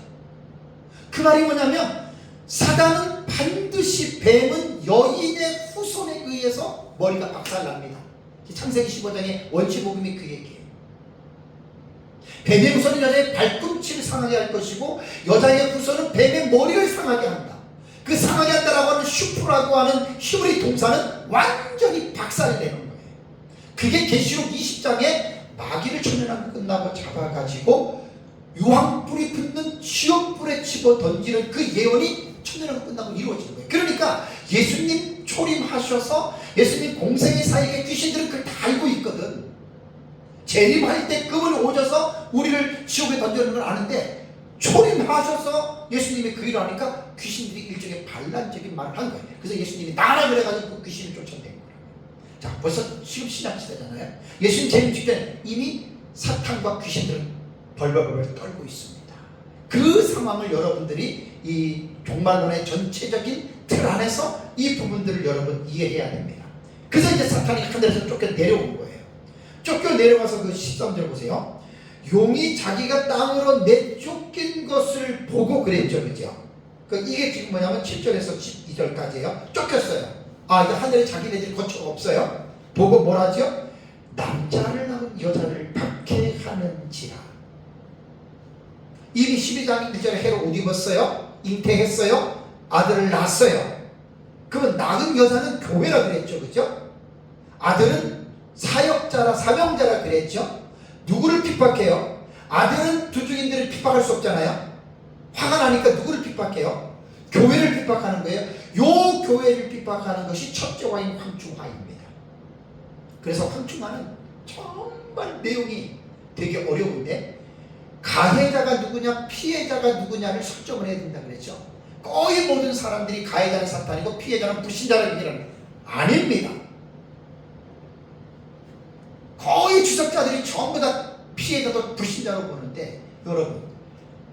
그 말이 뭐냐면 사단은 반드시 뱀은 여인의 후손에 의해서 머리가 박살납니다. 창세기 15장의 원시복음이 그 얘기예요. 뱀의 후손은 여자의 발꿈치를 상하게 할 것이고 여자의 후손은 뱀의 머리를 상하게 한다. 그 상하게 한다라고 하는 슈프라고 하는 히브리 동사는 완전히 박살내는 거예요. 그게 계시록 20장에 마귀를 천연하고 끝나고 잡아가지고 유황불이 붙는 지옥불에 집어 던지는 그 예언이 천년하고 끝나고 이루어지는 거예요. 그러니까 예수님 초림하셔서 예수님 공생의 사이에 귀신들은 그걸 다 알고 있거든. 재림할 때 그분이 오셔서 우리를 지옥에 던져는 걸 아는데 초림하셔서 예수님이 그 일을 하니까 귀신들이 일종의 반란적인 말을 한 거예요. 그래서 예수님이 나라 그래가지고 그 귀신을 쫓아낸 거예요. 자, 벌써 지금 신약시대잖아요. 예수님 재림 직전에 이미 사탄과 귀신들은 벌벌벌 떨고 있습니다. 그 상황을 여러분들이 이 종말론의 전체적인 틀 안에서 이 부분들을 여러분 이해해야 됩니다. 그래서 이제 사탄이 하늘에서 쫓겨 내려온 거예요. 쫓겨 내려와서 그 13절 보세요. 용이 자기가 땅으로 내쫓긴 것을 보고 그랬죠. 그죠? 이게 지금 뭐냐면 7절에서 12절까지예요. 쫓겼어요. 이제 하늘에 자기네들이 거처가 없어요. 보고 뭐라죠? 남자를 낳은 여자를 박해하는 하는지라. 이미 12장 1절에 해로 옷 입었어요. 잉태했어요. 아들을 낳았어요. 그러면 낳은 여자는 교회라 그랬죠. 그죠? 아들은 사역자라 사명자라 그랬죠. 누구를 핍박해요? 아들은 두중인들을 핍박할 수 없잖아요. 화가 나니까 누구를 핍박해요? 교회를 핍박하는 거예요. 요 교회를 핍박하는 것이 첫째와인 황충화입니다. 그래서 황충화는 정말 내용이 되게 어려운데, 가해자가 누구냐 피해자가 누구냐를 설정을 해야 된다 그랬죠. 거의 모든 사람들이 가해자는 사탄이고 피해자는 불신자라고 얘기하는 거예요. 아닙니다. 거의 주석자들이 전부 다 피해자도 불신자로 보는데, 여러분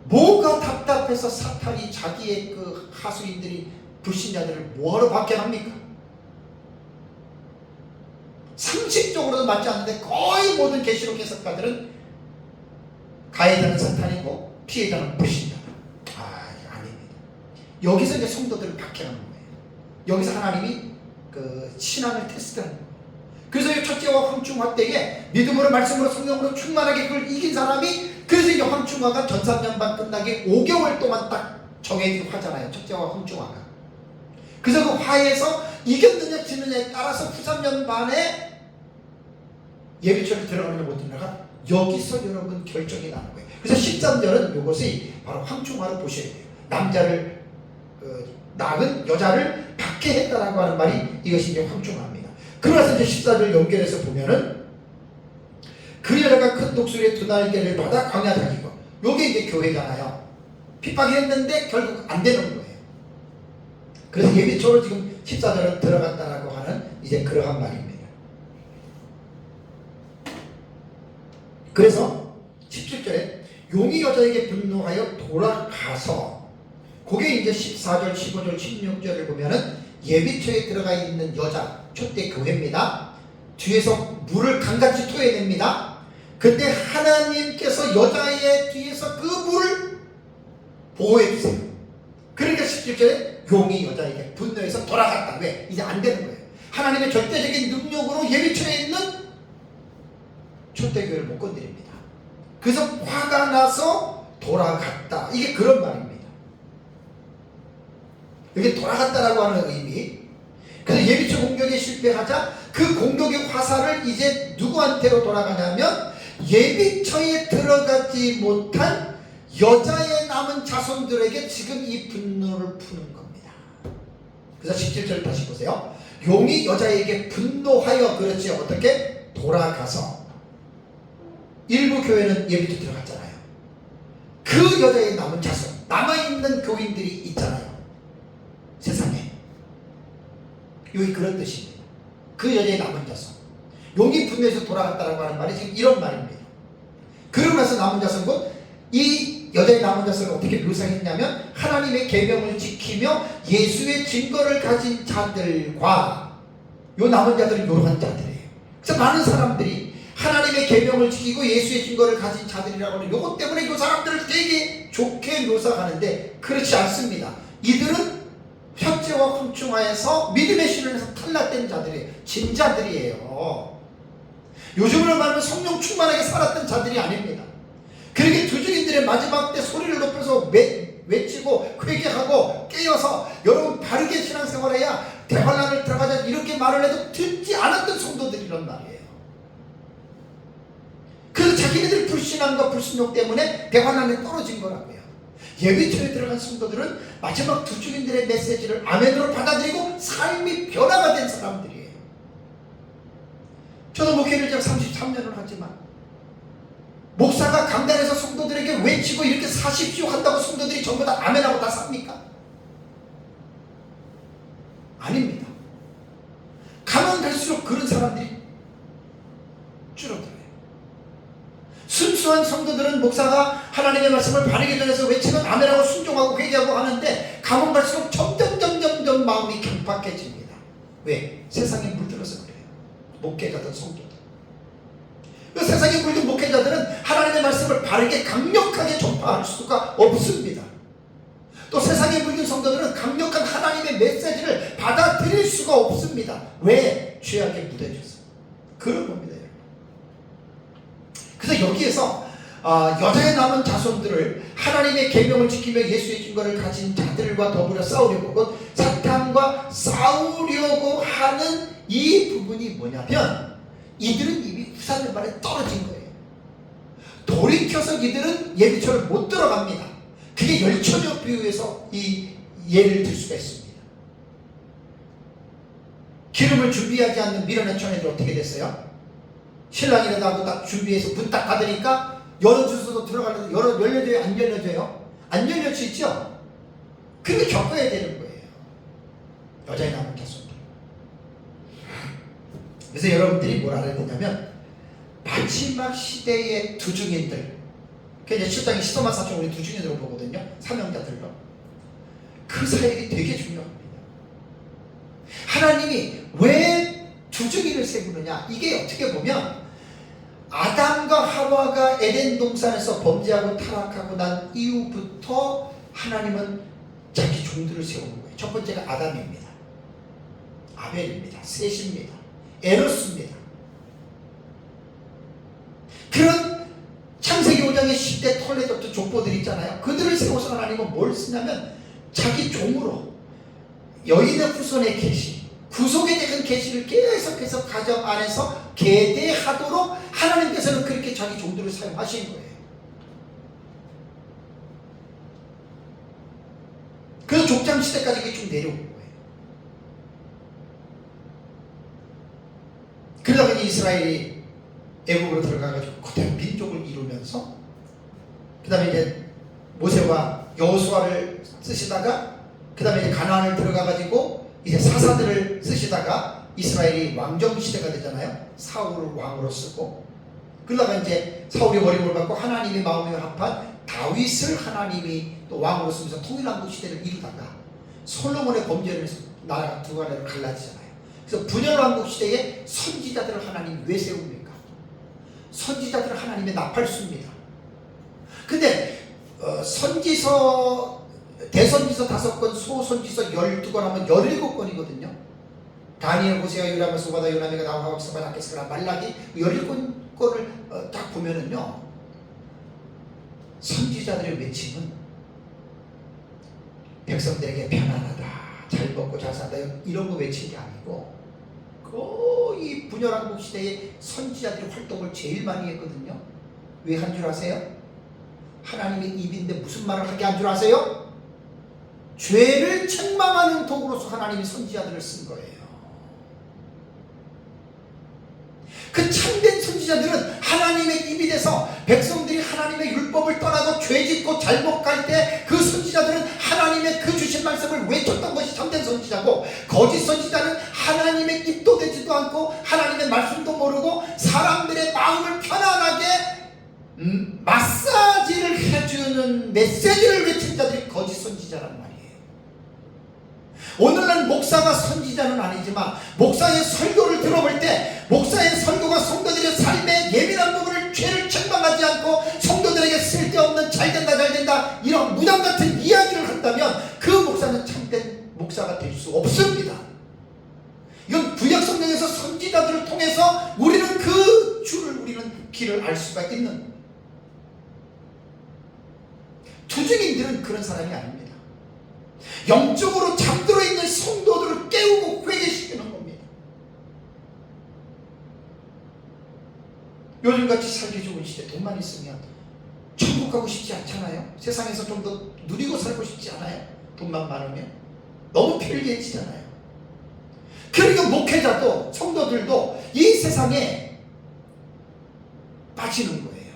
뭐가 답답해서 사탄이 자기의 그 하수인들이 불신자들을 뭐하러 박해합니까? 상식적으로도 맞지 않는데 거의 모든 계시록 해석가들은 가해자는 사탄이고 피해자는 불신자다. 아닙니다. 여기서 이제 성도들을 박해하는 거예요. 여기서 하나님이 그 신앙을 테스트하는 거예요. 그래서 이 첫째와 황충화 때에 믿음으로 말씀으로 성령으로 충만하게 그걸 이긴 사람이, 그래서 이제 황충화가 전산년반 끝나기 5개월 동안 딱 정해진 화잖아요. 첫째와 황충화가. 그래서 그 화에서 이겼느냐 지느냐에 따라서 후삼년반에 예비처를 들어가느냐 못 들어가, 여기서 여러분 결정이 나는 거예요. 그래서 13절은 이것이 바로 황충화로 보셔야 돼요. 남자를 낳은 여자를 박해했다라고 하는 말이 이것이 이제 황충화입니다. 그러면서 이제 14절 연결해서 보면은 그 여자가 큰 독수리의 두 날개를 받아 광야 다니고, 요게 이제 교회잖아요. 핍박이 했는데 결국 안 되는 거예요. 그래서 예비처로 지금 14절은 들어갔다라고 하는 이제 그러한 말입니다. 그래서 17절에 용이 여자에게 분노하여 돌아가서, 그게 이제 14절, 15절, 16절을 보면은 예비처에 들어가 있는 여자, 초대 교회입니다. 뒤에서 물을 강같이 토해냅니다. 근데 하나님께서 여자의 뒤에서 그 물을 보호해 주세요. 그러니까 17절에 용이 여자에게 분노해서 돌아갔다. 왜? 이제 안 되는 거예요. 하나님의 절대적인 능력으로 예비처에 있는 초대교회를 못 건드립니다. 그래서 화가 나서 돌아갔다. 이게 그런 말입니다. 이게 돌아갔다라고 하는 의미. 그래서 예비처 공격에 실패하자 그 공격의 화살을 이제 누구한테로 돌아가냐면 예비처에 들어가지 못한 여자의 남은 자손들에게 지금 이 분노를 푸는 겁니다. 그래서 17절 다시 보세요. 용이 여자에게 분노하여, 그렇지, 어떻게? 돌아가서. 일부 교회는 예비처 들어갔잖아요. 그 여자의 남은 자손, 남아있는 교인들이 있잖아요. 세상에. 여기 그런 뜻입니다. 그 여자의 남은 자손. 용이 분노해서 돌아갔다라고 하는 말이 지금 이런 말입니다. 그러고 나서 남은 자손, 곧 이 여자의 남은 자손을 어떻게 묘사했냐면 하나님의 계명을 지키며 예수의 증거를 가진 자들과, 요 남은 자들은 이러한 자들이에요. 그래서 많은 사람들이 하나님의 계명을 지키고 예수의 증거를 가진 자들이라고 하는 요것 때문에 이 사람들을 되게 좋게 묘사하는데, 그렇지 않습니다. 이들은 첫째와 황충화에서 믿음의 신론에서 탈락된 자들이에요. 진자들이에요. 요즘으로 말하면 성령 충만하게 살았던 자들이 아닙니다. 그러게 두중인들의 마지막 때 소리를 높여서 외치고 회개하고 깨어서 여러분 바르게 신앙생활해야 대환란을 들어가자 이렇게 말을 해도 듣지 않았던 성도들이란 말이에요. 그래서 자기네들 불신앙과 불신욕 때문에 대환란에 떨어진 거라고요. 예비처에 들어간 성도들은 마지막 두중인들의 메시지를 아멘으로 받아들이고 삶이 변화가 된 사람들이에요. 저도 목회를 지금 33년을 하지만 목사가 강단에서 성도들에게 외치고 이렇게 사십시오 한다고 성도들이 전부 다 아멘하고 다 삽니까? 아닙니다. 가면 갈수록 그런 사람들이 줄어들어요. 순수한 성도들은 목사가 하나님의 말씀을 바르게 전해서 외치면 아멘하고 순종하고 회개하고 하는데, 가면 갈수록 점점 마음이 경박해집니다. 왜? 세상에 물들어서 그래요. 목회자든 성도들. 그 세상에 물든 목회자들은 하나님의 말씀을 바르게 강력하게 전파할 수가 없습니다. 또 세상에 물든 성도들은 강력한 하나님의 메시지를 받아들일 수가 없습니다. 왜? 죄악에 묻어져서. 그런 겁니다. 그래서 그래서 여기에서 여자의 남은 자손들을 하나님의 계명을 지키며 예수의 증거를 가진 자들과 더불어 싸우려고, 곧 사탄과 싸우려고 하는 이 부분이 뭐냐면, 이들은 이미 후사들 말에 떨어진 거예요. 돌이켜서 이들은 예비처를 못 들어갑니다. 그게 열처녀 비유에서 이 예를 들 수가 있습니다. 기름을 준비하지 않는 미련한 처녀들 어떻게 됐어요? 신랑이라도 하고 딱 준비해서 문 딱 닫으니까 열어주셔도 들어가려도 열려줘요? 안 열려줘요? 안 열릴 수 있죠? 그렇게 겪어야 되는 거예요. 여자의 남은 자손들. 그래서 여러분들이 뭘 알아야 되냐면, 마지막 시대의 두 증인들, 그 이제 7장에 시도만 사촌 우리 두 증인으로 보거든요. 사명자들로. 그 사역이 되게 중요합니다. 하나님이 왜 두 증인을 세우느냐? 이게 어떻게 보면 아담과 하와가 에덴 동산에서 범죄하고 타락하고 난 이후부터 하나님은 자기 종들을 세우는 거예요. 첫 번째가 아담입니다. 아벨입니다. 셋입니다. 에노스입니다. 그런 창세기 5장의 10대 털레도트 족보들 있잖아요. 그들을 세워서 하나님은 뭘 쓰냐면 자기 종으로 여인의 후손의 계시, 구속에 대한 계시를 계속해서 가정 안에서 계대하도록 하나님께서는 그렇게 자기 종들을 사용하신 거예요. 그래서 족장 시대까지 이게 쭉 내려온 거예요. 그러다 보니 이스라엘이 애국으로 들어가가지고 그대로 민족을 이루면서, 그 다음에 이제 모세와 여호수아를 쓰시다가, 그 다음에 이제 가나안을 들어가가지고 이제 사사들을 쓰시다가 이스라엘이 왕정 시대가 되잖아요. 사울을 왕으로 쓰고, 그러다가 이제 사울이 어림을 받고 하나님의 마음에 합한 다윗을 하나님이 또 왕으로 쓰면서 통일왕국 시대를 이루다가 솔로몬의 범죄를 해서 나라가 두 나라로 갈라지잖아요. 그래서 분열왕국 시대에 선지자들을 하나님이 왜 세웁니까? 선지자들은 하나님의 나팔수입니다. 근데 선지서, 대선지서 5권, 소선지서 12권 하면 17권이거든요. 다니엘, 호세아, 요나미, 소바다, 요나미가, 나후가, 스바나, 아케스가라, 말라기 17권을 딱 보면은요, 선지자들의 외침은 백성들에게 편안하다, 잘 먹고 잘 산다, 이런 거 외친 게 아니고 거의 분열왕국 시대에 선지자들이 활동을 제일 많이 했거든요. 왜 한 줄 아세요? 하나님의 입인데 무슨 말을 하게 한 줄 아세요? 죄를 책망하는 도구로서 하나님이 선지자들을 쓴 거예요. 그 참된 선지자들은 하나님의 입이 돼서 백성들이 하나님의 율법을 떠나고 죄짓고 잘못 갈 때 그 선지자들은 하나님의 그 주신 말씀을 외쳤던 것이 참된 선지자고, 거짓 선지자는 하나님의 입도 되지도 않고 하나님의 말씀도 모르고 사람들의 마음을 편안하게 마사지를 해주는 메시지를 외친 자들이 거짓 선지자란 말이에요. 오늘날 목사가 선지자는 아니지만 목사의 설교를 들어볼 때 목사의 설교가 성도들의 삶의 예민한 부분을, 죄를 책망하지 않고 성도들에게 쓸데없는 잘된다 이런 무당 같은 이야기를 한다면 그 목사는 참된 목사가 될 수 없습니다. 이건 구약 성경에서 선지자들을 통해서 우리는 그 줄을, 우리는 길을 알 수가 있는, 투증인들은 그런 사람이 아닙니다. 영적으로 잠들어 있는 성도들을 깨우고 회개시키는 겁니다. 요즘같이 살기 좋은 시대, 돈만 있으면 천국 가고 싶지 않잖아요. 세상에서 좀 더 누리고 살고 싶지 않아요. 돈만 많으면 너무 편리해지잖아요. 그러니까 목회자도 성도들도 이 세상에 빠지는 거예요.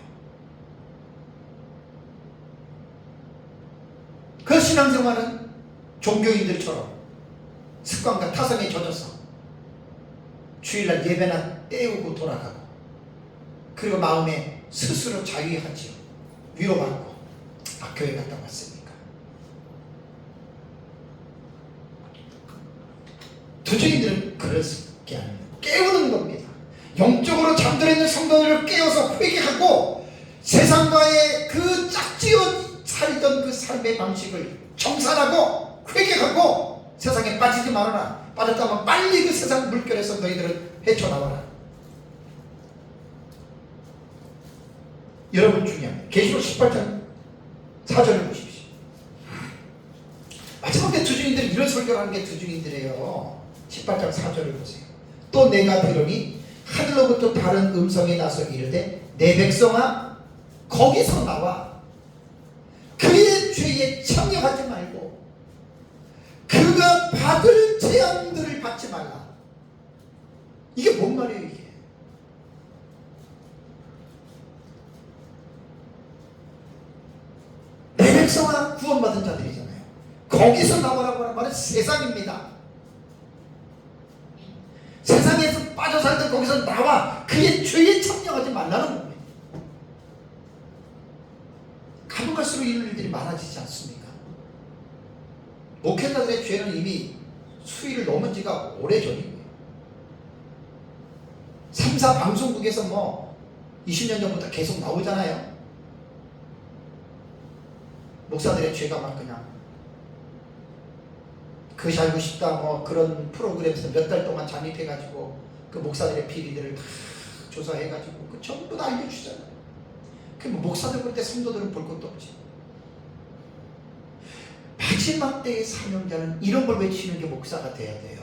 그 신앙생활은 종교인들처럼 습관과 타성에 젖어서 주일날 예배나 때우고 돌아가고, 그리고 마음에 스스로 자유하지요. 위로받고, 교회 갔다 왔으니까. 투쟁이들은 그렇게 아닙니다. 깨우는 겁니다. 영적으로 잠들어 있는 성도들을 깨워서 회개하고 세상과의 그 짝지어 살던 그 삶의 방식을 정산하고 회개하고, 세상에 빠지지 말아라. 빠졌다면 빨리 그 세상 물결에서 너희들은 헤쳐나와라. 여러분 중요합니다. 계시록 18장 4절을 보십시오. 마지막에 두 증인들이 이런 설교를 하는 게 두 증인들이에요. 18장 4절을 보세요. 또 내가 들으니 하늘로부터 다른 음성이 나서 이르되 내 백성아 거기서 나와 그의 죄에 참여하지 말고 그가 받을 재앙들을 받지 말라. 이게 뭔 말이에요 이게? 내 백성아 구원받은 자들이잖아요. 거기서 나오라고 하는 말은 세상입니다. 세상에서 빠져 살던 거기서 나와 그의 죄에 참여하지 말라는 겁니다. 가면 갈수록 이런 일들이 많아지지 않습니까? 목회자들의 죄는 이미 수위를 넘은 지가 오래전이고요. 3사 방송국에서 뭐 20년 전부터 계속 나오잖아요. 목사들의 죄가 막 그냥 그것이 알고 싶다 뭐 그런 프로그램에서 몇 달 동안 잠입해가지고 그 목사들의 비리들을 다 조사해가지고 그 전부 다 알려주잖아요. 그 뭐 목사들 볼 때 성도들은 볼 것도 없지. 마지막 때의 사명자는 이런 걸 외치는 게 목사가 돼야 돼요.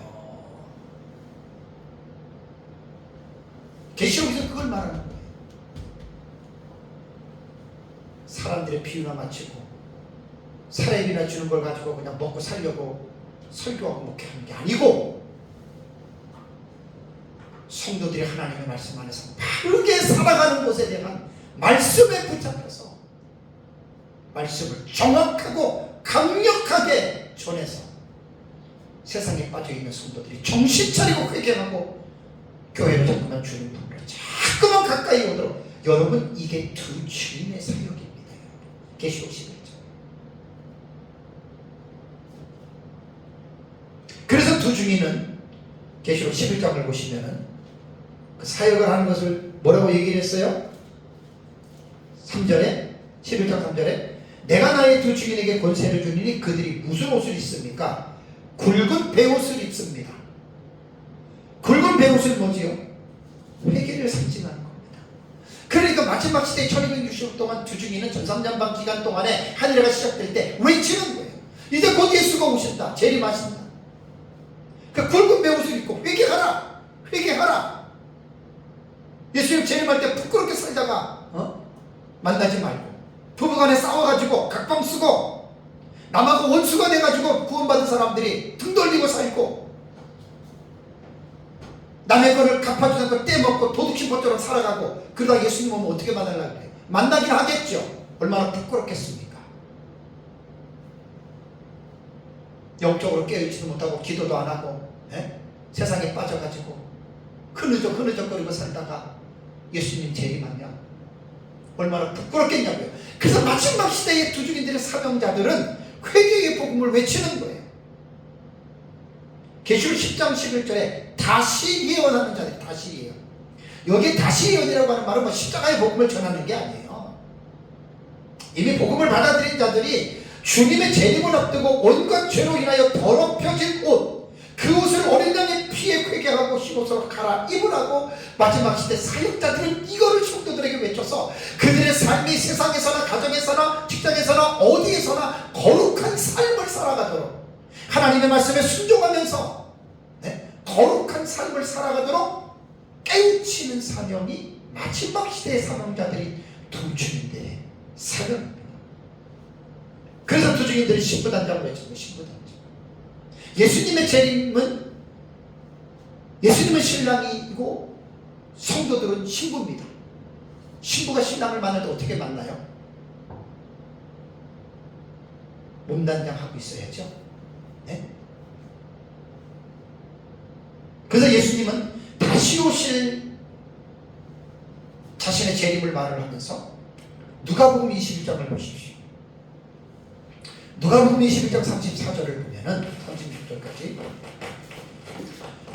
계시록에서 그걸 말하는 거예요. 사람들의 비유나 마치고 사례비나 주는 걸 가지고 그냥 먹고 살려고 설교하고 목회하는 게 아니고 성도들이 하나님의 말씀 안에서 바르게 살아가는 것에 대한 말씀에 붙잡혀서 말씀을 정확하고 강력하게 전해서 세상에 빠져있는 성도들이 정신 차리고 회개하고 교회를 자꾸만 주는 분을 자꾸만 가까이 오도록 여러분 이게 두 주인의 사역입니다. 계시록 11장. 그래서 두 증인은 계시록 11장을 보시면은 그 사역을 하는 것을 뭐라고 얘기를 했어요? 3절에 11장 3절에 내가 나의 두 증인에게 권세를 주리니 그들이 무슨 옷을 입습니까? 굵은 베옷을 입습니다. 굵은 베옷은 뭐지요? 회개를 상징하는 겁니다. 그러니까 마지막 시대 1260년 동안 두 증인은 전삼전방 기간 동안에 하늘회가 시작될 때 외치는 거예요. 이제 곧 예수가 오신다. 재림하신다. 그 굵은 베옷을 입고 회개하라. 회개하라. 예수님 재림할 때 부끄럽게 살다가 만나지 말고 부부간에 싸워가지고 각방 쓰고 남하고 원수가 돼가지고 구원받은 사람들이 등 돌리고 살고 남의 거를 갚아주지 않고 떼먹고 도둑심보처럼 살아가고 그러다 예수님 오면 어떻게 만나려고 그래요? 만나긴 하겠죠. 얼마나 부끄럽겠습니까? 영적으로 깨어있지도 못하고 기도도 안 하고 세상에 빠져가지고 흐느적거리고 살다가 예수님 재림하면 얼마나 부끄럽겠냐고요. 그래서 마지막 시대의 두 증인들의 사명자들은 회개의 복음을 외치는 거예요. 계시록 10장 11절에 다시 예언하는 자들, 다시 예언. 여기 다시 예언이라고 하는 말은 뭐 십자가의 복음을 전하는 게 아니에요. 이미 복음을 받아들인 자들이 주님의 재림을 앞두고 온갖 죄로 인하여 더럽혀진 옷, 그 옷을 어린 양의 피에 회개하고 흰옷으로 갈아입으라고 마지막 시대 사역자들은 이거를 성도들에게 외쳐서 그들의 삶이 세상에서나 가정에서나 직장에서나 어디에서나 거룩한 삶을 살아가도록 하나님의 말씀에 순종하면서 거룩한 삶을 살아가도록 깨우치는 사명이 마지막 시대의 사명자들이 두 증인들의 사명입니다. 그래서 두 증인들이 신부단장을 외치는 신부단장. 예수님의 재림은 예수님은 신랑이고 성도들은 신부입니다. 신부가 신랑을 만날 때 어떻게 만나요? 몸단장하고 있어야죠. 네? 그래서 예수님은 다시 오실 자신의 재림을 말을 하면서 누가복음 21장을 보십시오. 누가복음 21장 34절을 보면은 36절까지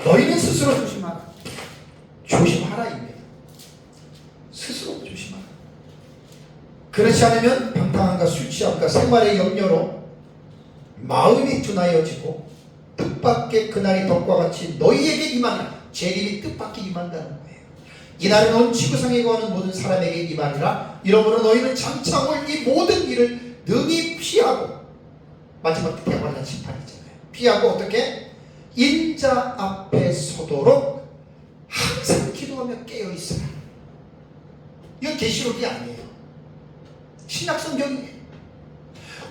너희는 스스로 조심하라. 조심하라입니다. 스스로 조심하라. 그렇지 않으면 방탕함과 술 취함과 생활의 염려로 마음이 둔하여지고 뜻밖의 그날이 덕과 같이 너희에게 임하리라. 재림이 뜻밖의 임한다는 거예요. 이날은 온 지구상에 거하는 모든 사람에게 이 말이라. 이러므로 너희는 장차 올 이 모든 일을 능히 피하고, 마지막 대관란 18이잖아요. 피하고 어떻게? 인자 앞에 서도록 항상 기도하며 깨어있으라. 이건 계시록이 아니에요. 신약성경이에요.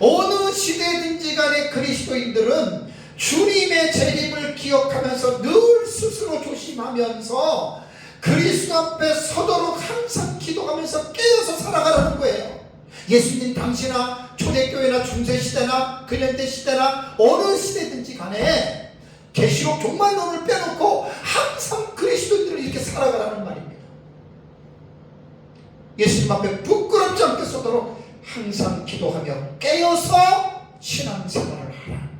어느 시대든지 간에 그리스도인들은 주님의 재림을 기억하면서 늘 스스로 조심하면서 그리스도 앞에 서도록 항상 기도하면서 깨어서 살아가라는 거예요. 예수님 당시나 초대교회나 중세시대나 근현대 시대나 어느 시대든지 간에 계시록 종말론을 빼놓고 항상 그리스도인들은 이렇게 살아가라는 말입니다. 예수님 앞에 부끄럽지 않게 서도록 항상 기도하며 깨어서 신앙생활을 하라.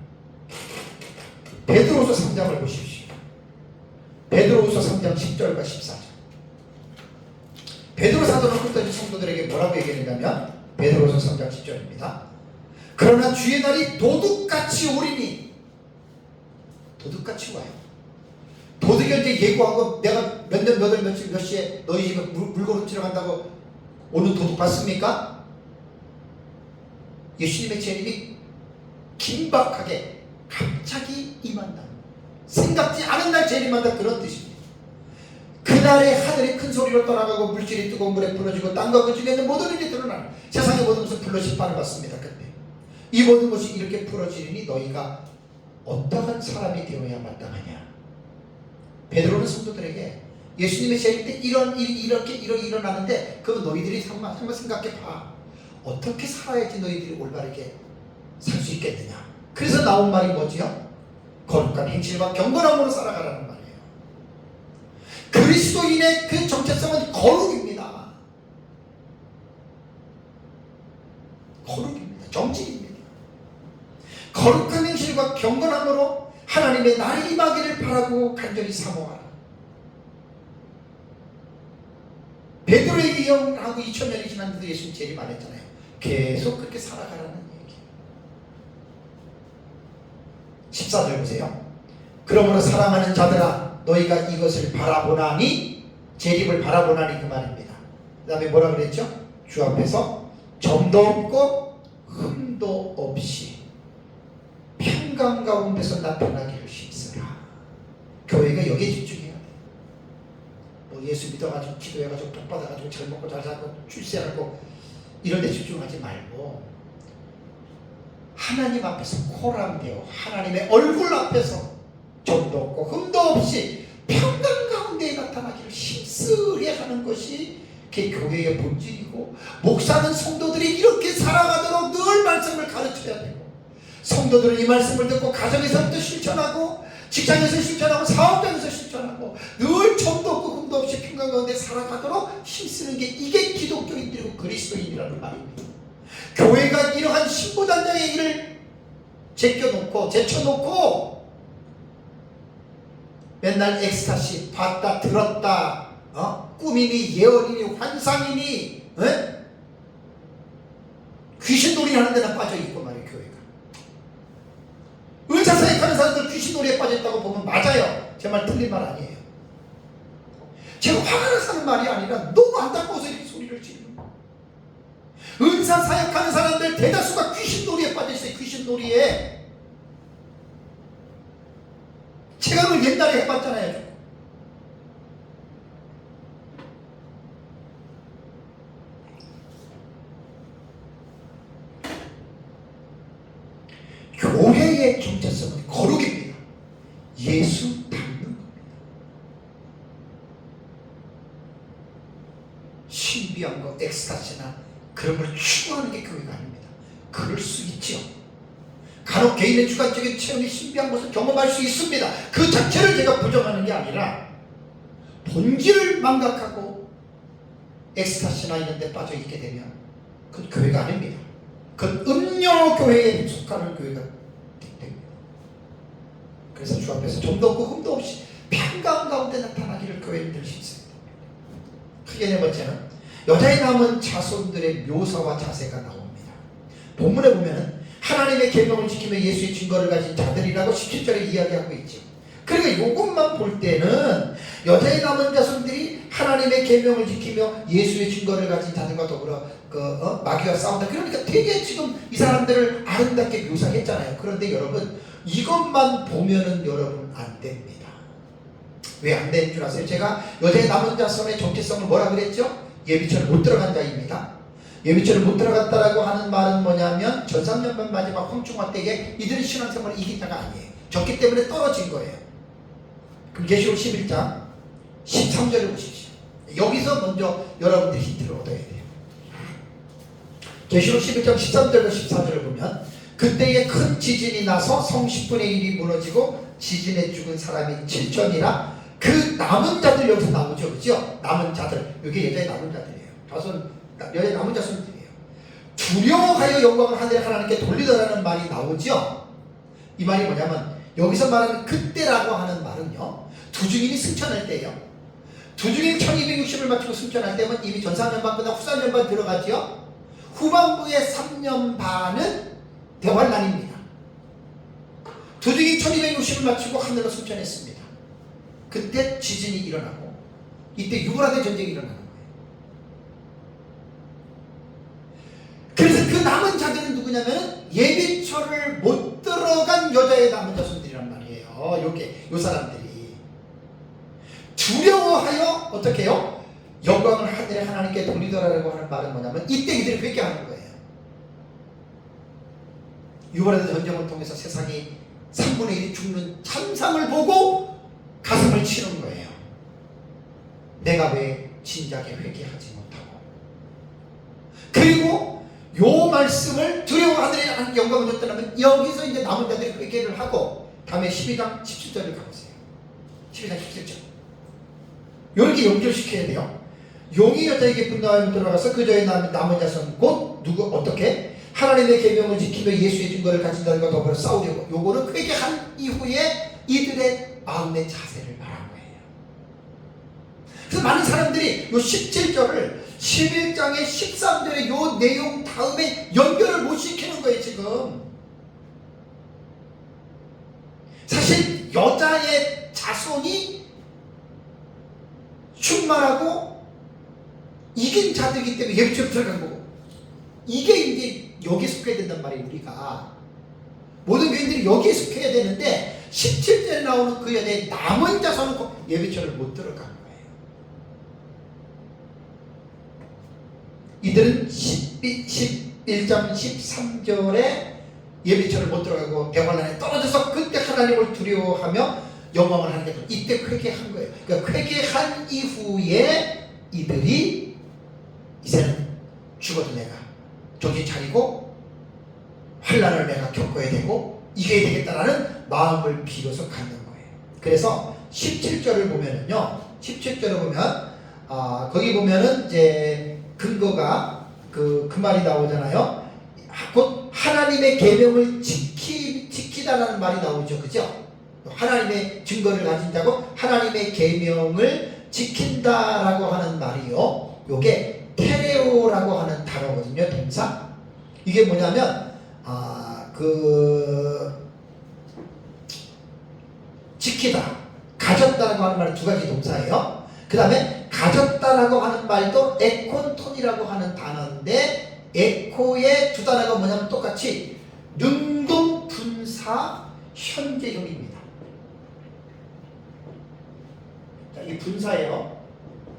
베드로후서 3장을 보십시오. 베드로후서 3장 10절과 14절. 베드로 사도는 그때 성도들에게 뭐라고 얘기했냐면 베드로후서 3장 10절입니다. 그러나 주의 날이 도둑같이 오리니. 도둑같이 와요. 도둑이 이제 예고하고 내가 몇 년 몇 월 며칠 몇 시에 너희 집에 물건을 들어간다고 오는 도둑 봤습니까? 예수님의 재림이 긴박하게 갑자기 임한다. 생각지 않은 날 재림한다. 그런 뜻입니다. 그날에 하늘이 큰 소리로 떠나가고 물질이 뜨거운 물에 부러지고 땅과 그 중에 있는 모든 일이 드러나는 세상의 모든 것은 불로 심판을 받습니다. 그때 이 모든 것이 이렇게 풀어지니 너희가 어떠한 사람이 되어야 마땅하냐. 베드로는 성도들에게 예수님의 재림 때 이런 일이 이렇게 일어나는데 그건 너희들이 한번 생각해 봐. 어떻게 살아야지 너희들이 올바르게 살 수 있겠느냐. 그래서 나온 말이 뭐지요? 거룩한 행실과 경건함으로 살아가라는 말이에요. 그리스도인의 그 정체성은 거룩입니다. 거룩입니다. 정직입니다. 거룩한 행실과 경건함으로 하나님의 날이 임하기를 바라고 간절히 사모하라. 베드로에게 이어하고 2000년이 지났는데도 예수님 재림 안 했잖아요. 계속 그렇게 살아가라는 얘기. 14절 보세요. 그러므로 사랑하는 자들아 너희가 이것을 바라보나니, 재림을 바라보나니 그 말입니다. 그 다음에 뭐라 그랬죠? 주 앞에서 점도 없고 흠도 없이 평강 가운데서 나타나기를 힘쓰라. 교회가 여기에 집중해야 돼. 뭐 예수 믿어가지고 기도해가지고 복 받아가지고 잘 먹고 잘 살고 출세하고 이런 데 집중하지 말고 하나님 앞에서 코람되어 하나님의 얼굴 앞에서 점도 없고 흠도 없이 평강 가운데 나타나기를 힘쓰게 하는 것이 그게 교회의 본질이고, 목사는 성도들이 이렇게 살아가도록 늘 말씀을 가르쳐야 되고, 성도들은 이 말씀을 듣고 가정에서부터 실천하고 직장에서 실천하고 사업장에서 실천하고 늘 점도 없고 흠도 없이 평강 가운데 살아가도록 힘쓰는 게 이게 기독교인들이고 그리스도인이라는 말입니다. 교회가 이러한 신부단장의 일을 제쳐놓고 맨날 엑스타시 봤다 들었다 꿈이니 예언이니 환상이니 귀신놀이 하는 데나 빠져있고 말이에요. 교회가 의사사역하는 사람들 귀신놀이에 빠져있다고 보면 맞아요. 제 말 틀린 말 아니에요. 제가 화가 나서 하는 말이 아니라 너무 안타까워서 이렇게 소리를 지르는 거예요. 의사사역하는 사람들 대다수가 귀신놀이에 빠져있어요. 귀신놀이에. 제가 그걸 옛날에 해봤잖아요. 교회의 정체성은 거룩입니다. 예수 닮는 겁니다. 신비한 거, 엑스타시나 그런 걸 추구하는 게 교회가 아닙니다. 그럴 수 있죠. 간혹 개인의 주관적인 체험이 신비한 것을 경험할 수 있습니다. 그 자체를 제가 부정하는 게 아니라 본질을 망각하고 엑스타시나 이런 데 빠져 있게 되면 그건 교회가 아닙니다. 그건 음료 교회에 속하는 교회가 됩니다. 그래서 주 앞에서 점도 없고 흠도 없이 평강 가운데 나타나기를 교회인들 힘씁니다. 크게 네 번째는 여자의 남은 자손들의 묘사와 자세가 나옵니다. 본문에 보면은 하나님의 계명을 지키며 예수의 증거를 가진 자들이라고 17절에 이야기하고 있죠. 그러니까 이것만 볼 때는 여자의 남은 자손들이 하나님의 계명을 지키며 예수의 증거를 가진 자들과 더불어 마귀와 싸운다. 그러니까 되게 지금 이 사람들을 아름답게 묘사했잖아요. 그런데 여러분 이것만 보면은 여러분 안 됩니다. 왜 안 되는 줄 아세요? 제가 여자의 남은 자손의 정체성을 뭐라 그랬죠? 예비처를 못 들어간 자입니다. 예비처를 못 들어갔다라고 하는 말은 뭐냐면 전삼년반 마지막 황충화 때에 이들이 신앙생활을 이긴 자가 아니에요. 졌기 때문에 떨어진 거예요. 그럼 계시록 11장 13절을 보십시오. 여기서 먼저 여러분들이 힌트를 얻어야 돼요. 계시록 11장 13절과 14절을 보면 그때에 큰 지진이 나서 성 10분의 1이 무너지고 지진에 죽은 사람이 7천이라 그 남은 자들 여기서 나오죠. 그죠? 남은 자들. 여기 여자의 남은 자들이에요. 여자의 남은 자손들이에요. 두려워하여 영광을 하늘에 하나님께 돌리더라는 말이 나오죠. 이 말이 뭐냐면 여기서 말하는 그때라고 하는 말은요. 두 증인이 승천할 때예요. 두 증인이 1260을 마치고 승천할 때면 이미 전 4년반 끝나고 후 4년반 들어가죠. 후반부의 3년 반은 대환란입니다. 두 증인이 1260을 마치고 하늘로 승천했습니다. 그때 지진이 일어나고 이때 유브라데 전쟁이 일어나는 거예요. 그래서 그 남은 자들은 누구냐면 예비처를 못 들어간 여자의 남은 자손들이란 말이에요. 요 사람들이 두려워하여 어떻게 해요? 영광을 하늘에 하나님께 돌리더라라고 하는 말은 뭐냐면 이때 이들이 회개하는 거예요. 유브라데 전쟁을 통해서 세상이 3분의 1이 죽는 참상을 보고 가슴을 치는 거예요. 내가 왜 진작에 회개하지 못하고. 그리고 요 말씀을 두려워하늘에 하나님 영광을 줬다면 여기서 이제 남은 자들이 회개를 하고 다음에 12장 17절을 가보세요. 12장 17절 이렇게 연결시켜야 돼요. 용이 여자에게 분노하여 들어가서 그저의 남은 자손 곧 누구 어떻게 하나님의 계명을 지키며 예수의 증거를 가진 자들과 더불어 싸우려고. 요거는 회개한 이후에 이들의 마음의 자세를 말한 거예요. 그래서 많은 사람들이 요 17절을 11장의 13절의 요 내용 다음에 연결을 못 시키는 거예요. 지금 사실 여자의 자손이 충만하고 이긴 자들이기 때문에 예비처럼 들어간 거고, 이게 이제 여기에 속해야 된단 말이에요. 우리가 모든 교인들이 여기에 속해야 되는데 17절에 나오는 그 여자의 남은 자손은 예비처를 못 들어간 거예요. 이들은 11장 13절에 예비처를 못 들어가고 대환란에 떨어져서 그때 하나님을 두려워하며 영광을 하는 게 이때 회개한 거예요. 그러니까 회개한 이후에 이들이 이제는 죽어도 내가 정신 차리고 환란을 내가 겪어야 되고 이겨야 되겠다라는 마음을 비로소 갖는 거예요. 그래서 17절을 보면은요, 17절을 보면 거기 보면은 이제 근거가 그 말이 나오잖아요. 곧 하나님의 계명을 지키다라는 말이 나오죠, 그죠? 하나님의 증거를 가진 자고 하나님의 계명을 지킨다라고 하는 말이요. 요게 테레오라고 하는 단어거든요, 동사. 이게 뭐냐면 지키다, 가졌다라고 하는 말은 두 가지 동사예요. 그 다음에 가졌다라고 하는 말도 에콘톤이라고 하는 단어인데 에코의 두 단어가 뭐냐면 똑같이 능동 분사 현재형입니다. 자, 이 분사예요.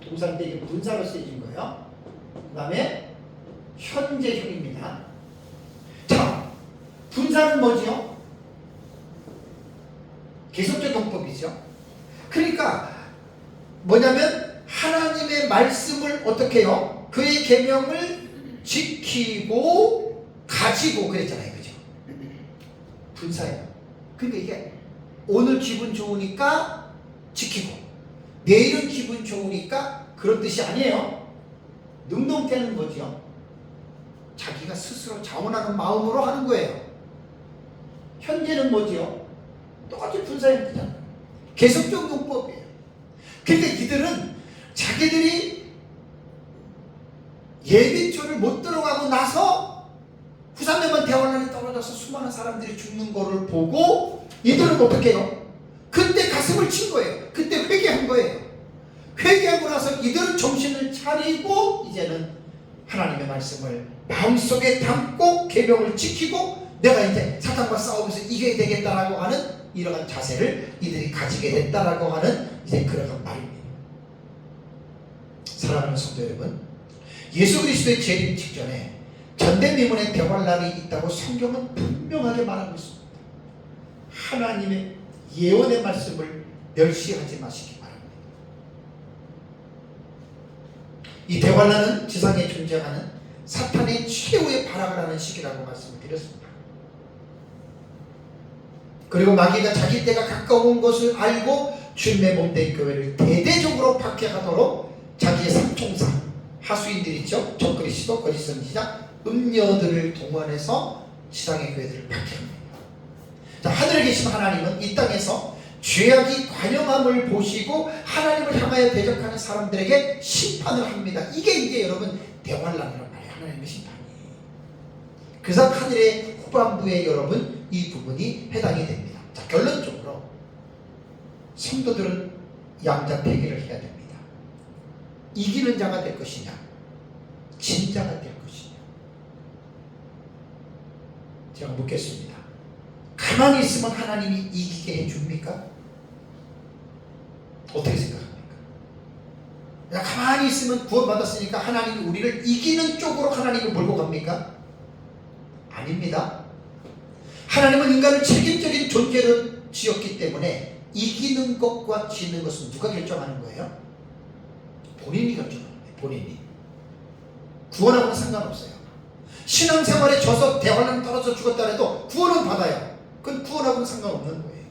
동사인데 이게 분사로 쓰여진 거예요. 그 다음에 현재형입니다. 자, 분사는 뭐죠? 계속적 용법이죠. 그러니까 뭐냐면 하나님의 말씀을 어떻게 해요? 그의 계명을 지키고 가지고 그랬잖아요, 그죠? 분사예요. 그러니까 이게 오늘 기분 좋으니까 지키고 내일은 기분 좋으니까 그런 뜻이 아니에요. 능동태는 뭐죠? 자기가 스스로 자원하는 마음으로 하는 거예요. 현재는 뭐죠? 똑같이 분사의 뜻이잖아요. 계속적 용법이에요. 그러니까 이들은 자기들이 예비초를 못 들어가고 나서 후삼년만 대환란에 떨어져서 수많은 사람들이 죽는 거를 보고 이들은 어떻게 해요? 그때 가슴 이들은 정신을 차리고 이제는 하나님의 말씀을 마음속에 담고 계명을 지키고 내가 이제 사탄과 싸우면서 이겨야 되겠다라고 하는 이러한 자세를 이들이 가지게 됐다라고 하는 이제 그러한 말입니다. 사랑하는 성도 여러분, 예수 그리스도의 재림 직전에 전대미문의 대환란이 있다고 성경은 분명하게 말하고 있습니다. 하나님의 예언의 말씀을 멸시하지 마시기 바랍니다. 이 대환란은 지상에 존재하는 사탄의 최후의 발악을 하는 시기라고 말씀을 드렸습니다. 그리고 마귀가 자기 때가 가까운 것을 알고 주님의 몸된 교회를 대대적으로 박해하도록 자기의 삼총사 하수인들 있죠. 적그리스도, 거짓 선지자, 음녀들을 동원해서 지상의 교회들을 박해합니다. 자, 하늘에 계신 하나님은 이 땅에서 죄악이 관영함을 보시고 하나님을 향하여 대적하는 사람들에게 심판을 합니다. 이게 여러분 대환란이란 말이에요. 하나님의 심판이. 그래서 하늘의 후반부에 여러분 이 부분이 해당이 됩니다. 자, 결론적으로 성도들은 양자택일을 해야 됩니다. 이기는 자가 될 것이냐, 진 자가 될 것이냐. 제가 묻겠습니다. 가만히 있으면 하나님이 이기게 해줍니까? 어떻게 생각합니까? 그냥 가만히 있으면 구원받았으니까 하나님이 우리를 이기는 쪽으로 하나님을 몰고 갑니까? 아닙니다. 하나님은 인간을 책임적인 존재로 지었기 때문에 이기는 것과 지는 것은 누가 결정하는 거예요? 본인이 결정하는 거예요. 본인이. 구원하고는 상관없어요. 신앙생활에 져서 대환란 떨어져 죽었다 해도 구원은 받아요. 그건 구원하고는 상관없는 거예요.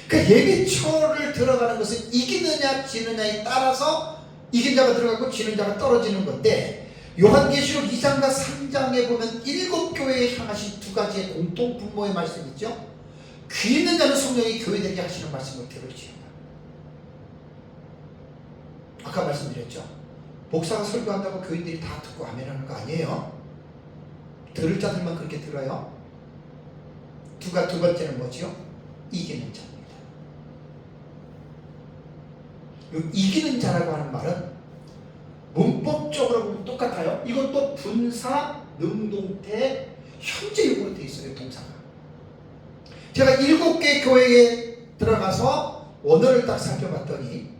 그 예비초를 들어가는 것은 이기느냐 지느냐에 따라서 이긴 자가 들어가고 지는 자가 떨어지는 건데, 요한계시록 2장과 3장에 보면 7교회에 향하신 두 가지의 공통 분모의 말씀이 있죠. 귀 있는 자는 성령이 교회들에게 하시는 말씀을 들을지어다. 아까 말씀드렸죠. 목사가 설교한다고 교인들이 다 듣고 아멘하는 거 아니에요. 들을 자들만 그렇게 들어요. 두 번째는 뭐죠? 이기는 자입니다. 이 이기는 자라고 하는 말은 문법적으로 보면 똑같아요. 이것도 분사, 능동태, 현재육으로 되어 있어요. 동사가. 제가 7개 교회에 들어가서 원어를 딱 살펴봤더니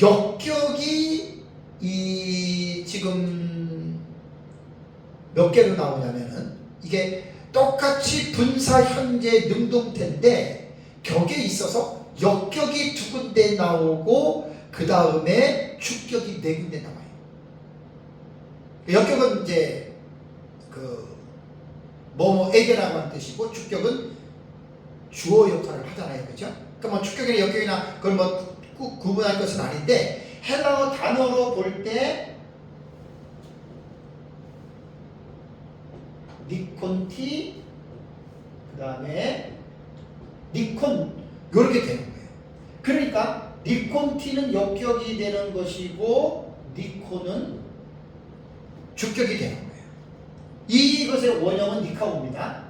역격이 지금 몇 개로 나오냐면은 이게 똑같이 분사, 현재, 능동태인데 격에 있어서 역격이 2군데 나오고 그 다음에 주격이 4군데 나와요. 역격은 이제 뭐뭐에게라고 하는 뜻이고 주격은 주어 역할을 하잖아요. 그죠? 그러니까 뭐 주격이나 역격이나 그걸 뭐 구분할 것은 아닌데, 헬라어 단어로 볼 때 니콘티, 그 다음에 니콘, 요렇게 되는 거예요. 그러니까 니콘티는 역격이 되는 것이고 니콘은 주격이 되는 거예요. 이것의 원형은 니카오입니다.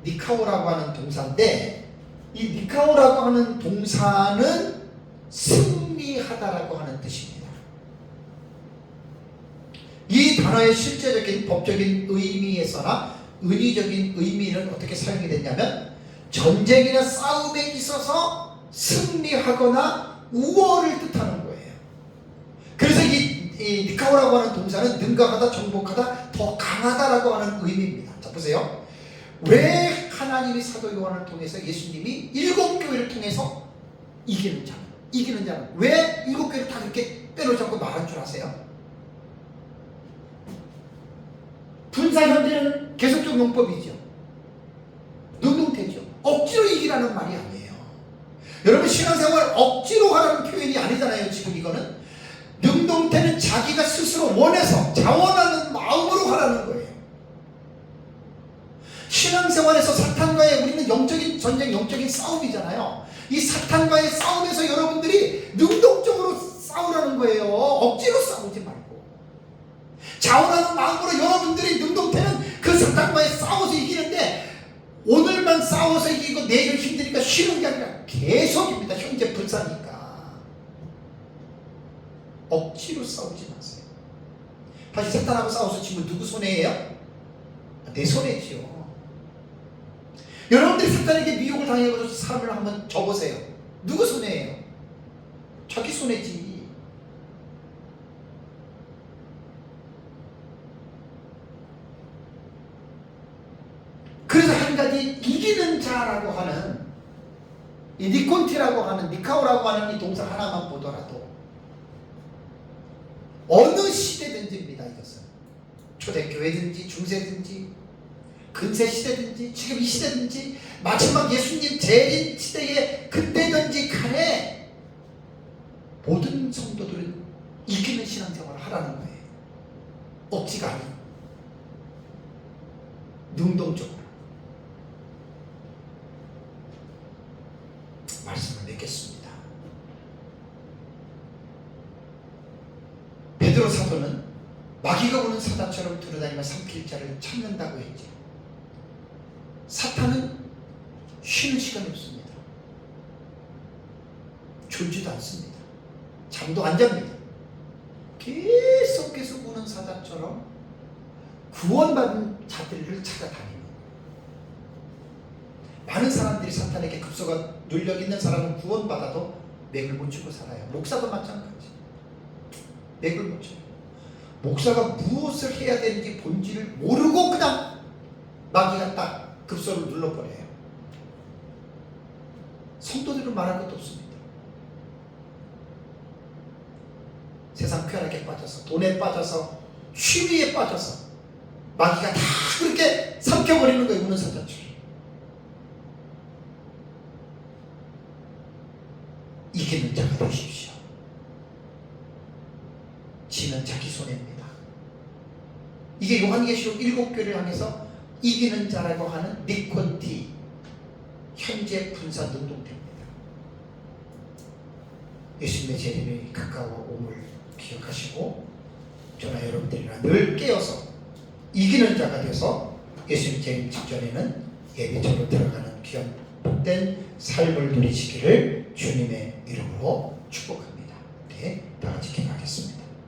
니카오라고 하는 동사인데, 이 니카오라고 하는 동사는 승리하다라고 하는 뜻입니다. 이 단어의 실제적인 법적인 의미에서나 은유적인 의미는 어떻게 사용이 됐냐면, 전쟁이나 싸움에 있어서 승리하거나 우월을 뜻하는 거예요. 그래서 이 니카오라고 하는 동사는 능가하다, 정복하다, 더 강하다라고 하는 의미입니다. 자, 보세요. 왜 하나님이 사도 요한을 통해서 예수님이 7교회를 통해서 이기는 자는 왜 7교회를 다 이렇게 빼놓지 말한 줄 아세요? 분사 현재는 계속적 용법이죠. 능동태죠. 억지로 이기라는 말이 아니에요. 여러분, 신앙생활 억지로 하라는 표현이 아니잖아요. 지금 이거는 능동태는 자기가 스스로 원해서 자원하는 마음으로 하라는 거예요. 신앙생활에서 사탄과의 우리는 영적인 전쟁, 영적인 싸움이잖아요. 이 사탄과의 싸움에서 여러분들이 능동적으로 싸우라는 거예요. 억지로 싸우지 말고 자원하는 마음으로 여러분들이 능동태는 그 사탄과의 싸워서 이기는데, 오늘만 싸워서 이기고 내일 힘드니까 쉬는 게 아니라 계속입니다. 형제 불사니까. 억지로 싸우지 마세요. 다시 사탄하고 싸워서 지금 누구 손해예요? 내 손해지요. 여러분들이 사탄에게 미혹을 당해서 삶을 한번 접으세요. 누구 손해예요? 자기 손해지. 그래서 한 가지 이기는 자라고 하는 이 니콘티라고 하는 니카오라고 하는 이 동사 하나만 보더라도 어느 시대든지입니다. 이것은 초대교회든지 중세든지 근세 시대든지 지금 이 시대든지 마지막 예수님 재림 시대에 그때든지 간에 모든 성도들은 이기는 신앙생활을 하라는 거예요. 억지가 아니고 능동적으로. 말씀을 맺겠습니다. 베드로 사도는 마귀가 오는 사자처럼 들어다니며 삼킬 자를 찾는다고 했죠. 사탄은 쉬는 시간이 없습니다. 졸지도 않습니다. 잠도 안 잡니다. 계속 오는 사자처럼 구원받은 자들을 찾아다닙니다. 많은 사람들이 사탄에게 급소가 눌려 있는 사람은 구원받아도 맥을 못 추고 살아요. 목사도 마찬가지. 맥을 못 쳐요. 목사가 무엇을 해야 되는지 본질을 모르고 그냥 마귀가 딱 급소를 눌러버려요. 성도들은 말할 것도 없습니다. 세상 쾌락에 빠져서, 돈에 빠져서, 취미에 빠져서 마귀가 다 그렇게 삼켜버리는 거예요. 우는 사자처럼. 이기는 자가 되십시오. 지는 자기 손해입니다. 이게 요한계시록 7교회를 향해서 이기는 자라고 하는 니콘티 현재 분사 능동태입니다. 예수님의 재림이 가까워옴을 기억하시고 저나 여러분들이나 늘 깨어서 이기는 자가 되어서 예수님 재림 직전에는 예배처로 들어가는 귀한 복된 삶을 누리시기를 주님의 이름으로 축복합니다.